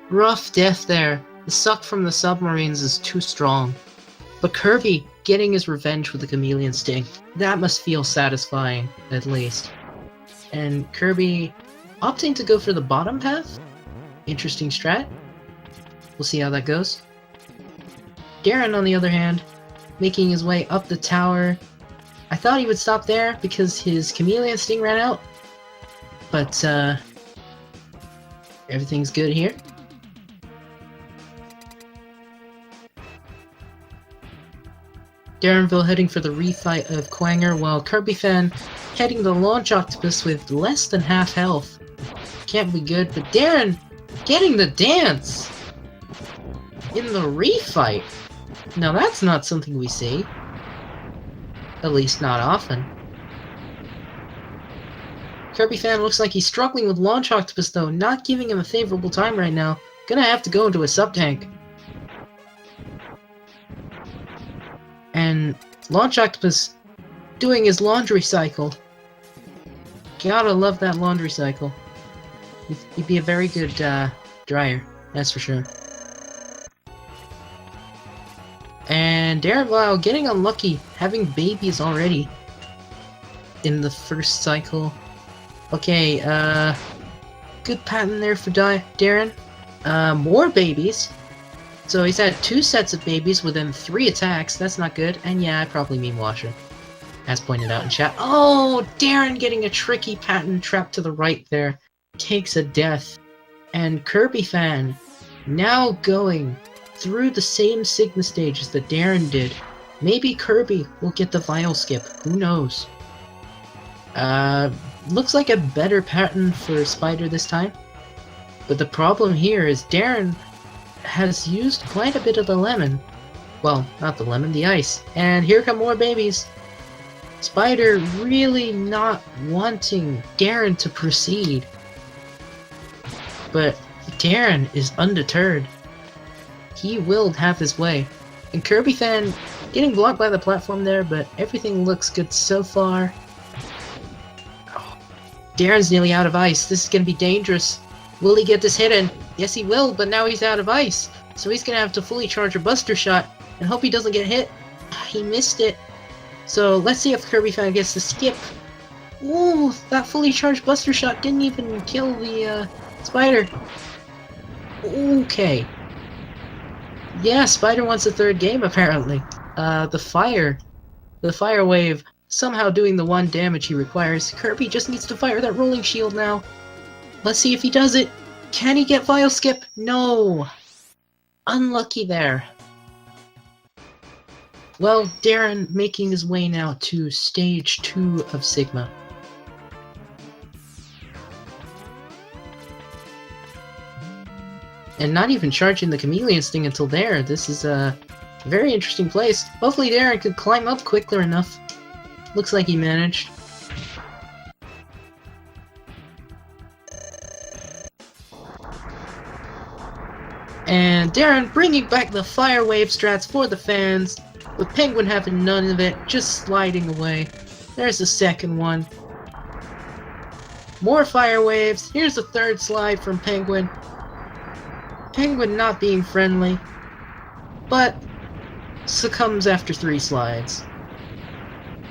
Rough death there. The suck from the submarines is too strong. But Kirby getting his revenge with the Chameleon Sting. That must feel satisfying, at least. And Kirby opting to go for the bottom path? Interesting strat. We'll see how that goes. Darren, on the other hand, making his way up the tower. I thought he would stop there because his Chameleon Sting ran out. But, everything's good here. Darrenville heading for the refight of Quanger, while Kirbyfan heading the Launch Octopus with less than half health. Can't be good, but Darren getting the dance in the refight. Now that's not something we see. At least not often. Kirbyfan looks like he's struggling with Launch Octopus though, not giving him a favorable time right now. Gonna have to go into a sub-tank. And Launch Octopus doing his laundry cycle. Gotta love that laundry cycle. He'd be a very good dryer, that's for sure. And Darren getting unlucky, having babies already in the first cycle. Okay, good pattern there for Darren. More babies. So he's had 2 sets of babies within 3 attacks. That's not good. And yeah, I probably mean Washer, as pointed out in chat. Oh, Darren getting a tricky pattern trap to the right there. Takes a death. And Kirbyfan now going through the same Sigma stages that Darren did. Maybe Kirby will get the Vial skip. Who knows? Looks like a better pattern for Spider this time. But the problem here is Darren has used quite a bit of the lemon. Well, not the lemon, the ice. And here come more babies. Spider really not wanting Darren to proceed. But Darren is undeterred. He will have his way. And Kirbyfan getting blocked by the platform there, but everything looks good so far. Oh, Darren's nearly out of ice. This is going to be dangerous. Will he get this hit in? Yes, he will, but now he's out of ice. So he's going to have to fully charge a Buster Shot and hope he doesn't get hit. He missed it. So let's see if Kirbyfan gets the skip. Ooh, that fully charged Buster Shot didn't even kill the spider. Okay. Yeah, Spider wants a third game apparently. The fire wave somehow doing the one damage he requires. Kirby just needs to fire that rolling shield now. Let's see if he does it. Can he get Vile Skip? No. Unlucky there. Well, Darren making his way now to stage 2 of Sigma. And not even charging the Chameleon Sting until there. This is a very interesting place. Hopefully Darren could climb up quickly enough. Looks like he managed. And Darren bringing back the Fire Wave strats for the fans, with Penguin having none of it, just sliding away. There's the second one. More Fire Waves. Here's the third slide from Penguin. Penguin not being friendly, but succumbs after 3 slides.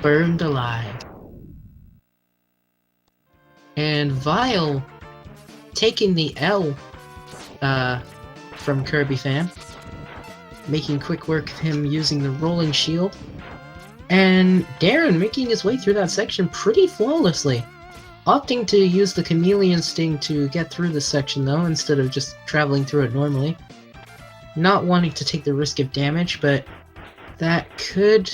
Burned alive. And Vile taking the L from Kirby Fan, making quick work of him using the rolling shield. And Darren making his way through that section pretty flawlessly. Opting to use the Chameleon Sting to get through this section though, instead of just traveling through it normally. Not wanting to take the risk of damage, but that could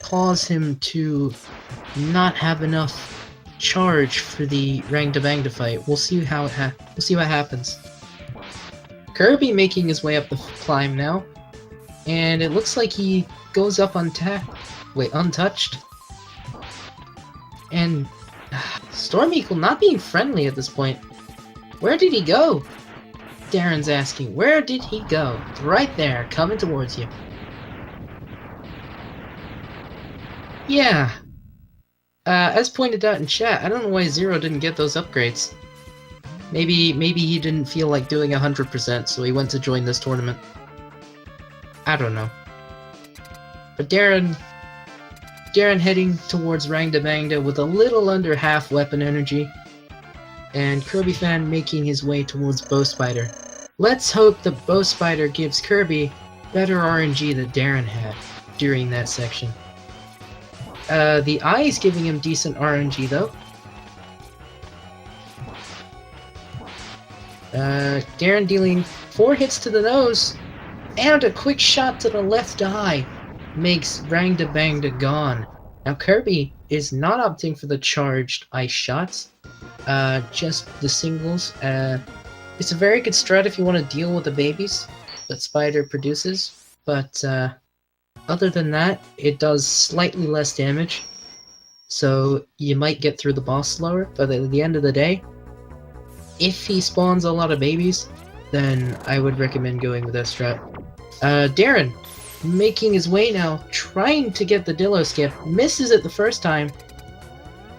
cause him to not have enough charge for the Rang Bang fight. We'll see how we'll see what happens. Kirby making his way up the climb now, and it looks like he goes up untouched. And Storm Eagle not being friendly at this point. Where did he go? Darren's asking, where did he go? Right there, coming towards you. Yeah. As pointed out in chat, I don't know why Zero didn't get those upgrades. Maybe he didn't feel like doing 100%, so he went to join this tournament. I don't know. But Darren heading towards Rangda Bangda with a little under half weapon energy, and Kirby Fan making his way towards Bow Spider. Let's hope that Bow Spider gives Kirby better RNG than Darren had during that section. The Eye's giving him decent RNG though. Darren dealing 4 hits to the nose, and a quick shot to the left eye makes Rangda Bangda gone. Now Kirby is not opting for the charged ice shots, just the singles. It's a very good strat if you want to deal with the babies that Spider produces, but other than that, it does slightly less damage, so you might get through the boss slower, but at the end of the day, if he spawns a lot of babies, then I would recommend going with that strat. Darren making his way now, trying to get the Dillo skip, misses it the first time.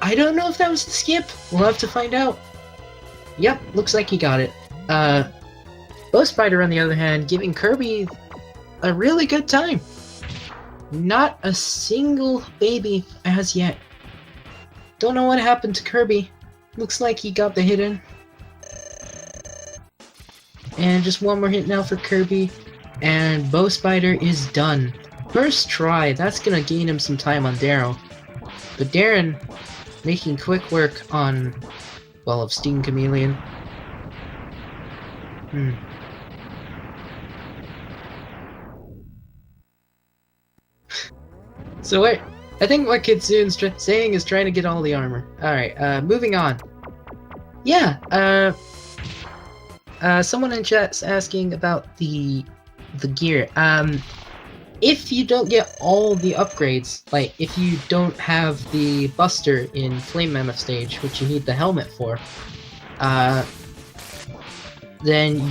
I don't know if that was the skip, we'll have to find out. Yep, looks like he got it. Bow Spider on the other hand, giving Kirby a really good time. Not a single baby as yet. Don't know what happened to Kirby. Looks like he got the hit in. And just one more hit now for Kirby, and Bow Spider is done. First try, that's gonna gain him some time on Darrow. But Darren making quick work on, well, of Sting Chameleon. So wait, I think what Kitsune's saying is trying to get all the armor. Alright, moving on. Yeah, someone in chat's asking about the gear. If you don't get all the upgrades, like if you don't have the Buster in Flame Mammoth stage, which you need the helmet for, then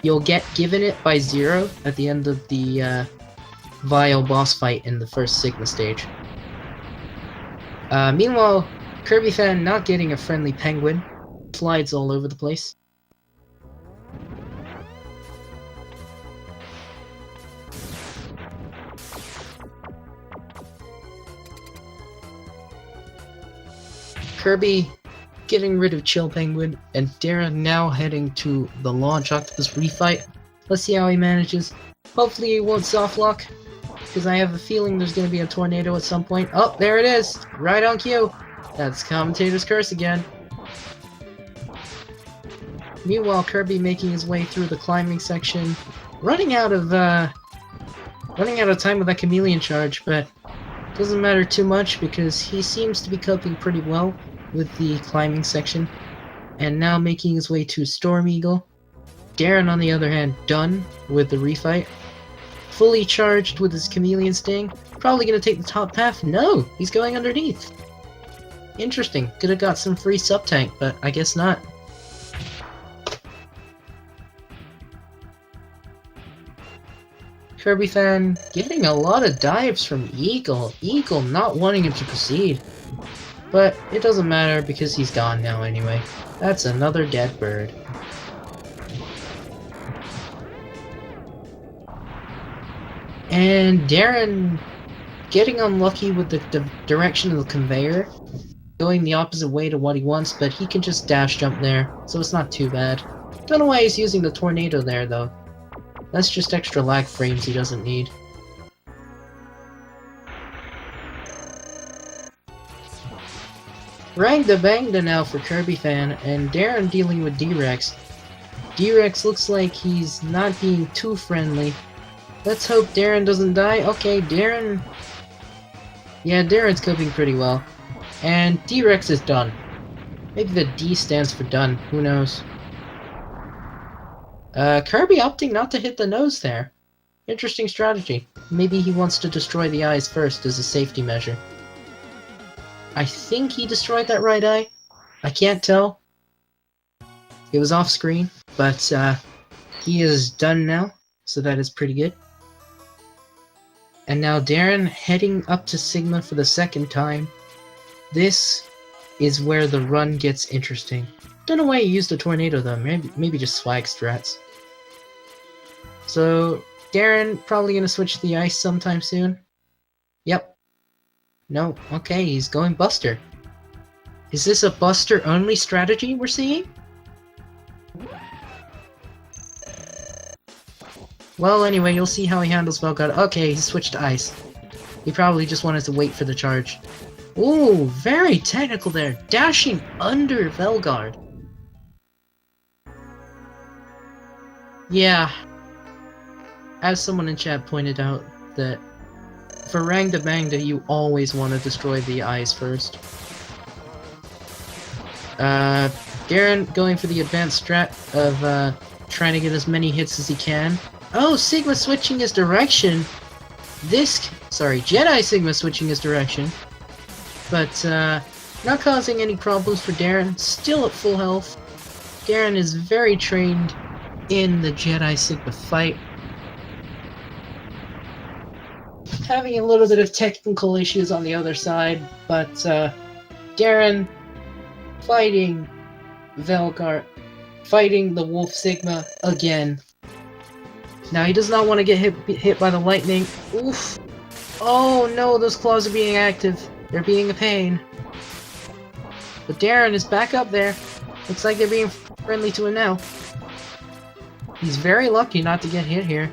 you'll get given it by Zero at the end of the Vile boss fight in the first Sigma stage. Meanwhile, Kirby Fan not getting a friendly penguin, slides all over the place. Kirby getting rid of Chill Penguin, and Darren now heading to the Launch Octopus refight. Let's see how he manages. Hopefully he won't soft lock, because I have a feeling there's going to be a tornado at some point. Oh, there it is! Right on cue! That's Commentator's Curse again. Meanwhile, Kirby making his way through the climbing section, running out of time with that chameleon charge, but doesn't matter too much because he seems to be coping pretty well with the climbing section. And now making his way to Storm Eagle. Darren, on the other hand, done with the refight. Fully charged with his chameleon sting. Probably gonna take the top path. No! He's going underneath. Interesting. Could have got some free sub-tank, but I guess not. Kirbyfan getting a lot of dives from Eagle. Eagle not wanting him to proceed. But it doesn't matter because he's gone now anyway. That's another dead bird. And Darren getting unlucky with the direction of the conveyor. Going the opposite way to what he wants, but he can just dash jump there, so it's not too bad. Don't know why he's using the tornado there though. That's just extra lag frames he doesn't need. Rangda Bangda now for Kirbyfan, and Darren dealing with D-Rex. D-Rex looks like he's not being too friendly. Let's hope Darren doesn't die. Okay, Darren... Yeah, Darren's coping pretty well. And D-Rex is done. Maybe the D stands for done, who knows. Kirby opting not to hit the nose there. Interesting strategy. Maybe he wants to destroy the eyes first as a safety measure. I think he destroyed that right eye. I can't tell. It was off screen, but he is done now, so that is pretty good. And now Darren heading up to Sigma for the second time. This is where the run gets interesting. Don't know why he used a tornado though, maybe just swag strats. So, Darren probably gonna switch to the ice sometime soon. Yep. No, okay, he's going Buster. Is this a Buster-only strategy we're seeing? Well, anyway, you'll see how he handles Velguard. Okay, he switched to ice. He probably just wanted to wait for the charge. Ooh, very technical there. Dashing under Velguard. Yeah. As someone in chat pointed out, that for Rangda Bangda, you always want to destroy the eyes first. Darren going for the advanced strat of trying to get as many hits as he can. Oh, Sigma switching his direction. Jedi Sigma switching his direction. But not causing any problems for Darren. Still at full health. Darren is very trained in the Jedi Sigma fight. Having a little bit of technical issues on the other side, but Darren fighting Velguard, fighting the Wolf Sigma again. Now he does not want to get hit by the lightning. Oof! Oh no, those claws are being active. They're being a pain. But Darren is back up there. Looks like they're being friendly to him now. He's very lucky not to get hit here.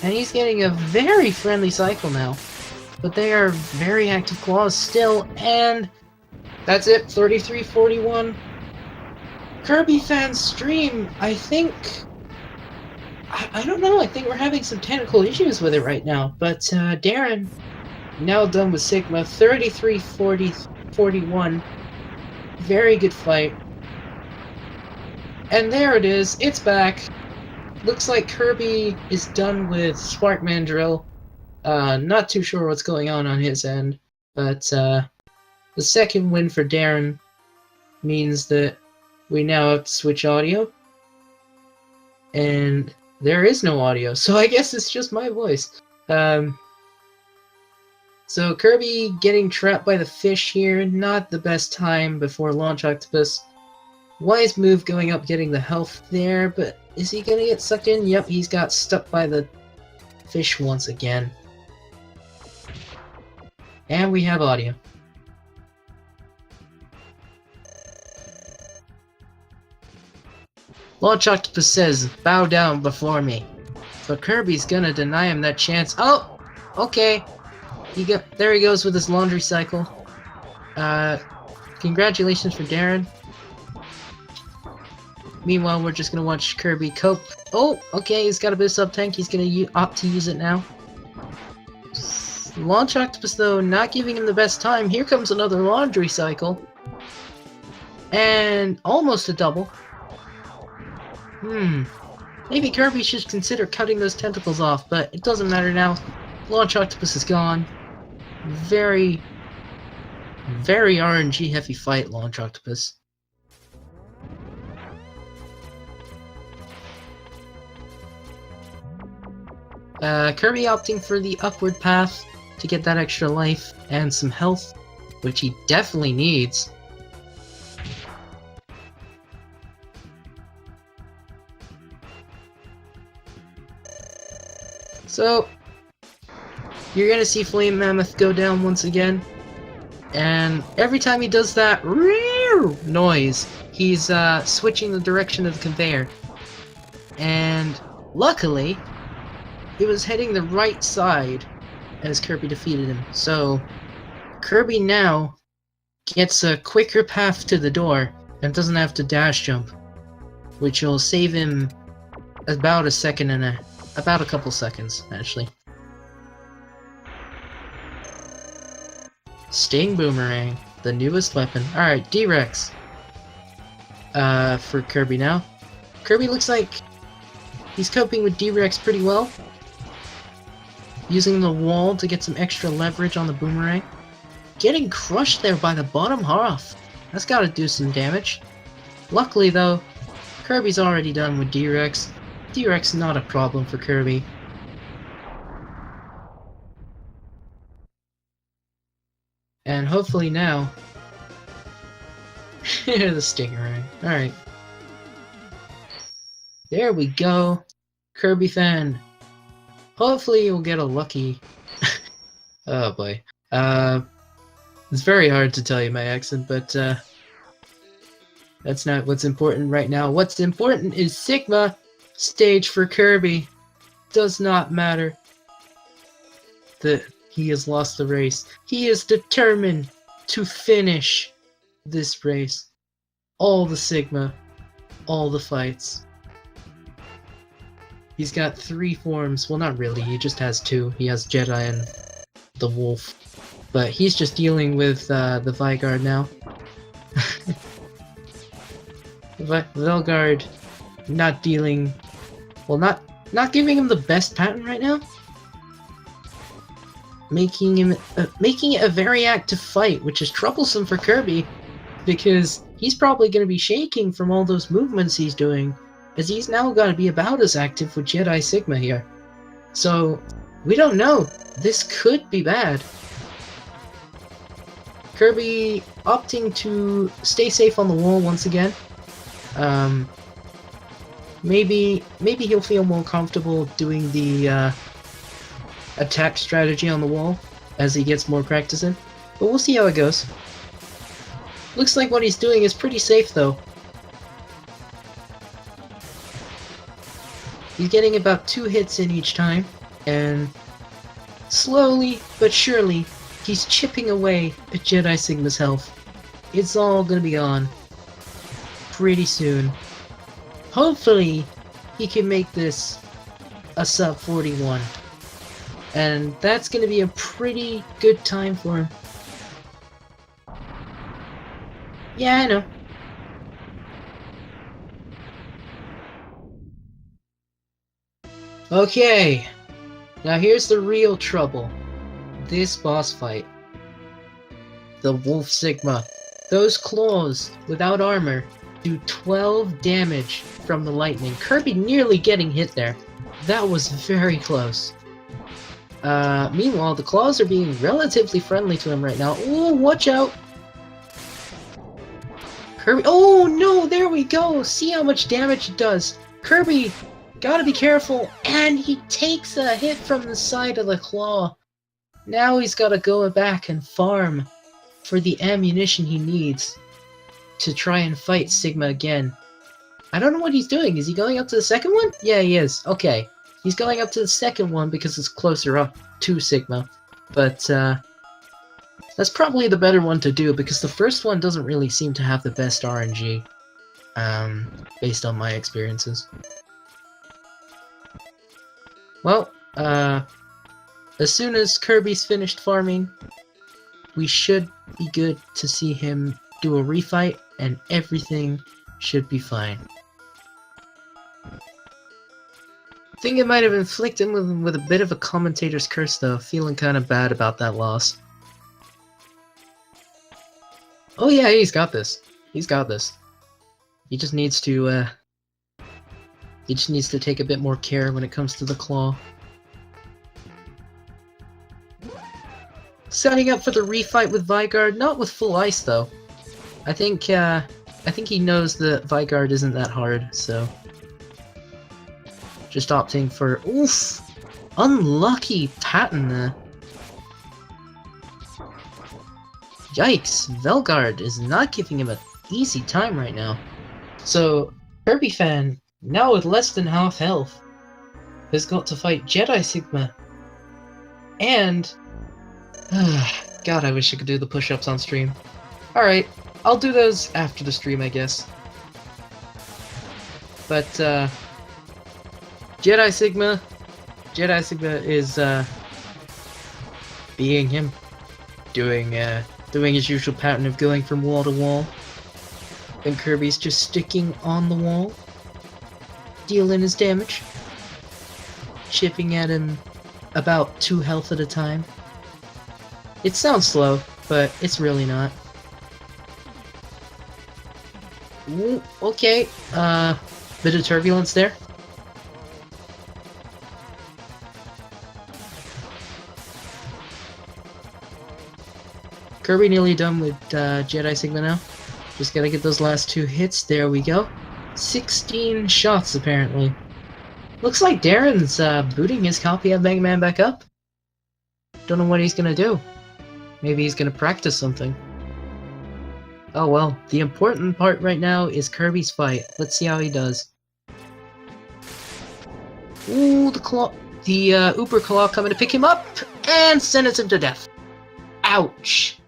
And he's getting a very friendly cycle now. But they are very active claws still, and that's it, 33-41. Kirbyfan stream, I think... I don't know, I think we're having some technical issues with it right now, but Darren, now done with Sigma, 33-41. Very good fight. And there it is, it's back. Looks like Kirby is done with Spark Mandrill. Not too sure what's going on his end, but the second win for Darren means that we now have to switch audio. And there is no audio, so I guess it's just my voice. So Kirby getting trapped by the fish here, not the best time before Launch Octopus. Wise move going up, getting the health there, but is he gonna get sucked in? Yep, he's got stuck by the fish once again. And we have audio. Launch Octopus says, bow down before me. But Kirby's gonna deny him that chance. Oh! Okay. There he goes with his laundry cycle. Congratulations for Darren. Meanwhile, we're just gonna watch Kirby cope. Oh, okay, he's got a bit of sub-tank. He's gonna opt to use it now. Launch Octopus, though, not giving him the best time. Here comes another laundry cycle. And almost a double. Maybe Kirby should consider cutting those tentacles off, but it doesn't matter now. Launch Octopus is gone. Very, very RNG heavy fight, Launch Octopus. Kirby opting for the upward path to get that extra life and some health, which he definitely needs. So, you're gonna see Flame Mammoth go down once again, and every time he does that noise, he's switching the direction of the conveyor. And luckily, it was heading the right side as Kirby defeated him. So, Kirby now gets a quicker path to the door and doesn't have to dash jump, which will save him about a second and about a couple seconds, actually. Sting Boomerang, the newest weapon. Alright, D-Rex. For Kirby now. Kirby looks like he's coping with D-Rex pretty well. Using the wall to get some extra leverage on the boomerang. Getting crushed there by the bottom half. That's gotta do some damage. Luckily though, Kirby's already done with D-Rex. D-Rex not a problem for Kirby. And hopefully now... the Stingray. Alright. There we go. Kirby fan. Hopefully you'll get a lucky... oh boy. It's very hard to tell you my accent, but that's not what's important right now. What's important is Sigma stage for Kirby. Does not matter that he has lost the race. He is determined to finish this race. All the Sigma, all the fights. He's got 3 forms. Well, not really. He just has 2. He has Jedi and the Wolf. But he's just dealing with the Vigard now. Velgard not dealing... Well, not giving him the best pattern right now. Making it a very active fight, which is troublesome for Kirby, because he's probably going to be shaking from all those movements he's doing, as he's now got to be about as active with Jedi Sigma here. So, we don't know. This could be bad. Kirby opting to stay safe on the wall once again. Maybe he'll feel more comfortable doing the attack strategy on the wall as he gets more practice in. But we'll see how it goes. Looks like what he's doing is pretty safe though. He's getting about 2 hits in each time, and slowly but surely he's chipping away at Jedi Sigma's health. It's all gonna be gone pretty soon. Hopefully, he can make this a sub 41. And that's gonna be a pretty good time for him. Yeah, I know. Okay, now here's the real trouble. This boss fight. The Wolf Sigma. Those claws, without armor, do 12 damage from the lightning. Kirby nearly getting hit there. That was very close. Meanwhile, the claws are being relatively friendly to him right now. Oh, watch out! Kirby, oh no, there we go! See how much damage it does. Kirby, gotta be careful, and he takes a hit from the side of the claw. Now he's gotta go back and farm for the ammunition he needs to try and fight Sigma again. I don't know what he's doing. Is he going up to the second one? Yeah, he is. Okay. He's going up to the second one because it's closer up to Sigma. But, that's probably the better one to do because the first one doesn't really seem to have the best RNG. Based on my experiences. Well, as soon as Kirby's finished farming, we should be good to see him do a refight, and everything should be fine. I think it might have inflicted him with a bit of a commentator's curse though, feeling kind of bad about that loss. Oh yeah, he's got this. He's got this. He just needs to, take a bit more care when it comes to the claw. Setting up for the refight with Vigard, not with full ice though. I think he knows that Vigard isn't that hard, so... Just opting for... Oof! Unlucky pattern there. Yikes! Velgard is not giving him an easy time right now. So, Kirbyfan, now with less than half health, has got to fight Jedi Sigma. And... God, I wish I could do the push-ups on stream. Alright, I'll do those after the stream, I guess. But, Jedi Sigma is, being him. Doing his usual pattern of going from wall to wall. And Kirby's just sticking on the wall. Dealing his damage. Chipping at him about 2 health at a time. It sounds slow, but it's really not. Ooh, okay, bit of turbulence there. Kirby nearly done with Jedi Sigma now. Just gotta get those last 2 hits. There we go. 16 shots, apparently. Looks like Darren's booting his copy of Mega Man back up. Don't know what he's gonna do. Maybe he's gonna practice something. Oh well, the important part right now is Kirby's fight. Let's see how he does. Ooh, the Uber Claw coming to pick him up and sentence him to death. Ouch!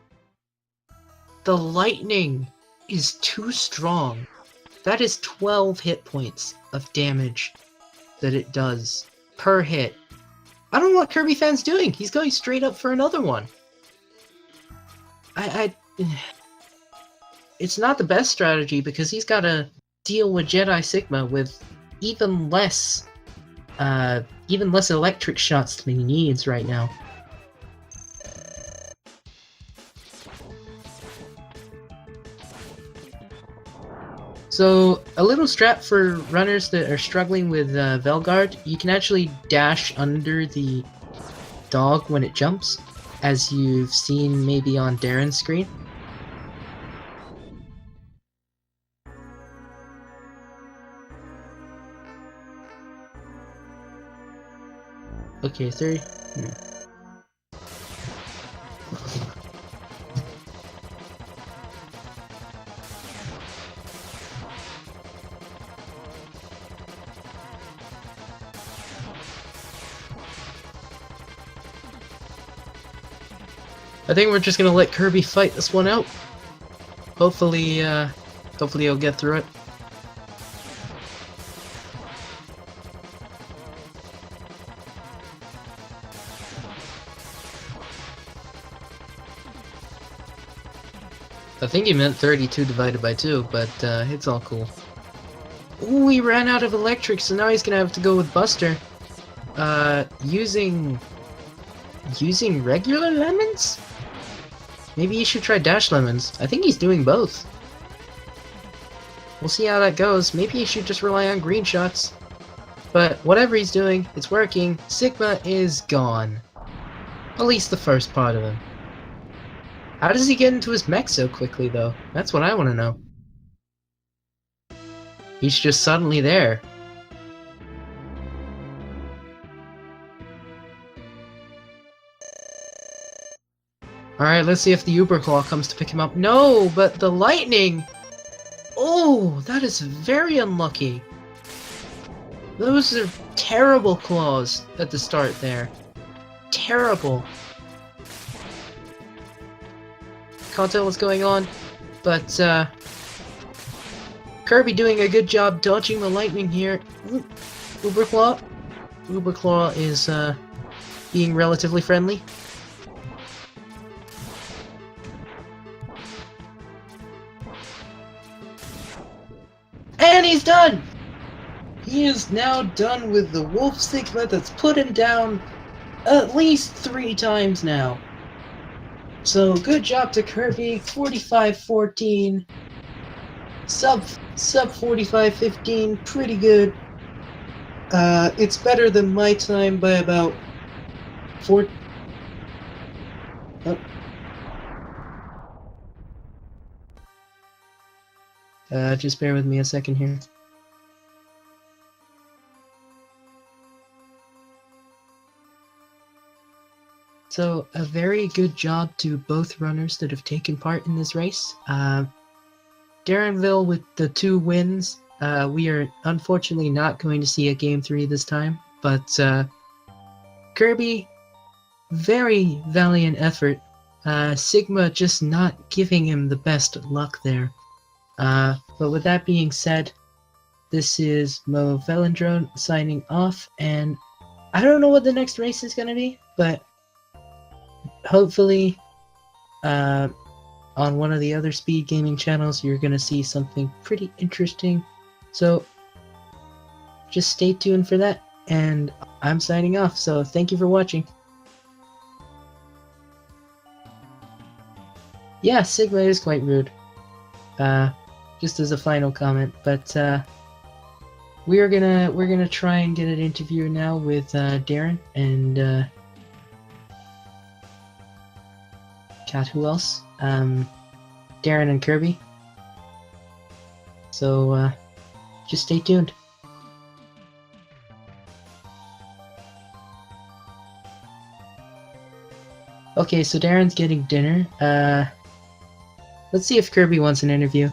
The lightning is too strong. That is 12 hit points of damage that it does per hit. I don't know what Kirbyfan's doing. He's going straight up for another one. It's not the best strategy because he's got to deal with Jedi Sigma with even less electric shots than he needs right now. So, a little strat for runners that are struggling with Velgard, you can actually dash under the dog when it jumps, as you've seen maybe on Darren's screen. Okay, 30. I think we're just gonna let Kirby fight this one out. Hopefully he'll get through it. I think he meant 32 divided by 2, but it's all cool. Ooh, he ran out of electric, so now he's gonna have to go with Buster. Using regular lemons? Maybe he should try Dash Lemons. I think he's doing both. We'll see how that goes. Maybe he should just rely on green shots. But whatever he's doing, it's working. Sigma is gone. At least the first part of him. How does he get into his mech so quickly, though? That's what I want to know. He's just suddenly there. Alright, let's see if the Uber Claw comes to pick him up. No, but the lightning! Oh! Oh, that is very unlucky. Those are terrible claws at the start there. Terrible. Can't tell what's going on, but Kirby doing a good job dodging the lightning here. Uber Claw. Uber Claw is being relatively friendly. And he's done! He is now done with the Wolf Sigma that's put him down at least 3 times now. So good job to Kirby, 45-14. Sub 45-15, pretty good. It's better than my time by about 4. Just bear with me a second here. So, a very good job to both runners that have taken part in this race. Darrenville with the 2 wins. We are unfortunately not going to see a Game 3 this time, but Kirby, very valiant effort. Sigma just not giving him the best luck there. But with that being said, this is Mo Velendrone signing off, and I don't know what the next race is going to be, but hopefully on one of the other speed gaming channels you're going to see something pretty interesting. So just stay tuned for that, and I'm signing off, so thank you for watching. Yeah, Sigma is quite rude. Just as a final comment, but we're gonna try and get an interview now with Darren and who else? Darren and Kirby. So just stay tuned. Okay, so Darren's getting dinner. Let's see if Kirby wants an interview.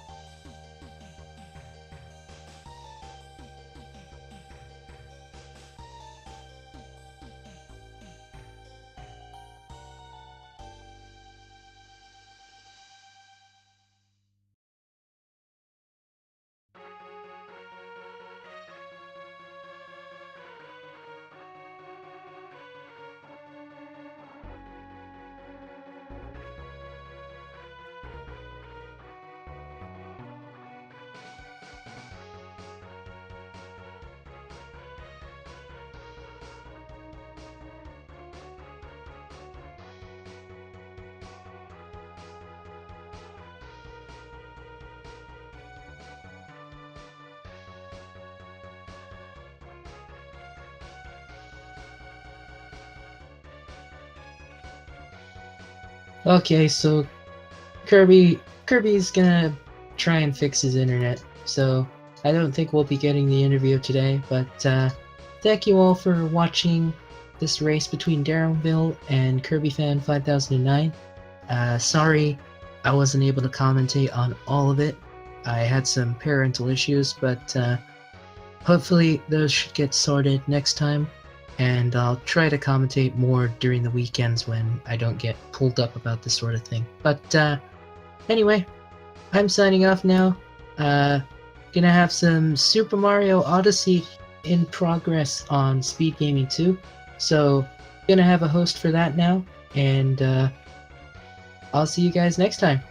Okay, so Kirby's gonna try and fix his internet, so I don't think we'll be getting the interview today, but thank you all for watching this race between Darrenville and Kirbyfan5009. Sorry I wasn't able to commentate on all of it. I had some parental issues, but hopefully those should get sorted next time. And I'll try to commentate more during the weekends when I don't get pulled up about this sort of thing. But anyway, I'm signing off now. Gonna have some Super Mario Odyssey in progress on Speed Gaming 2. So gonna have a host for that now, and I'll see you guys next time.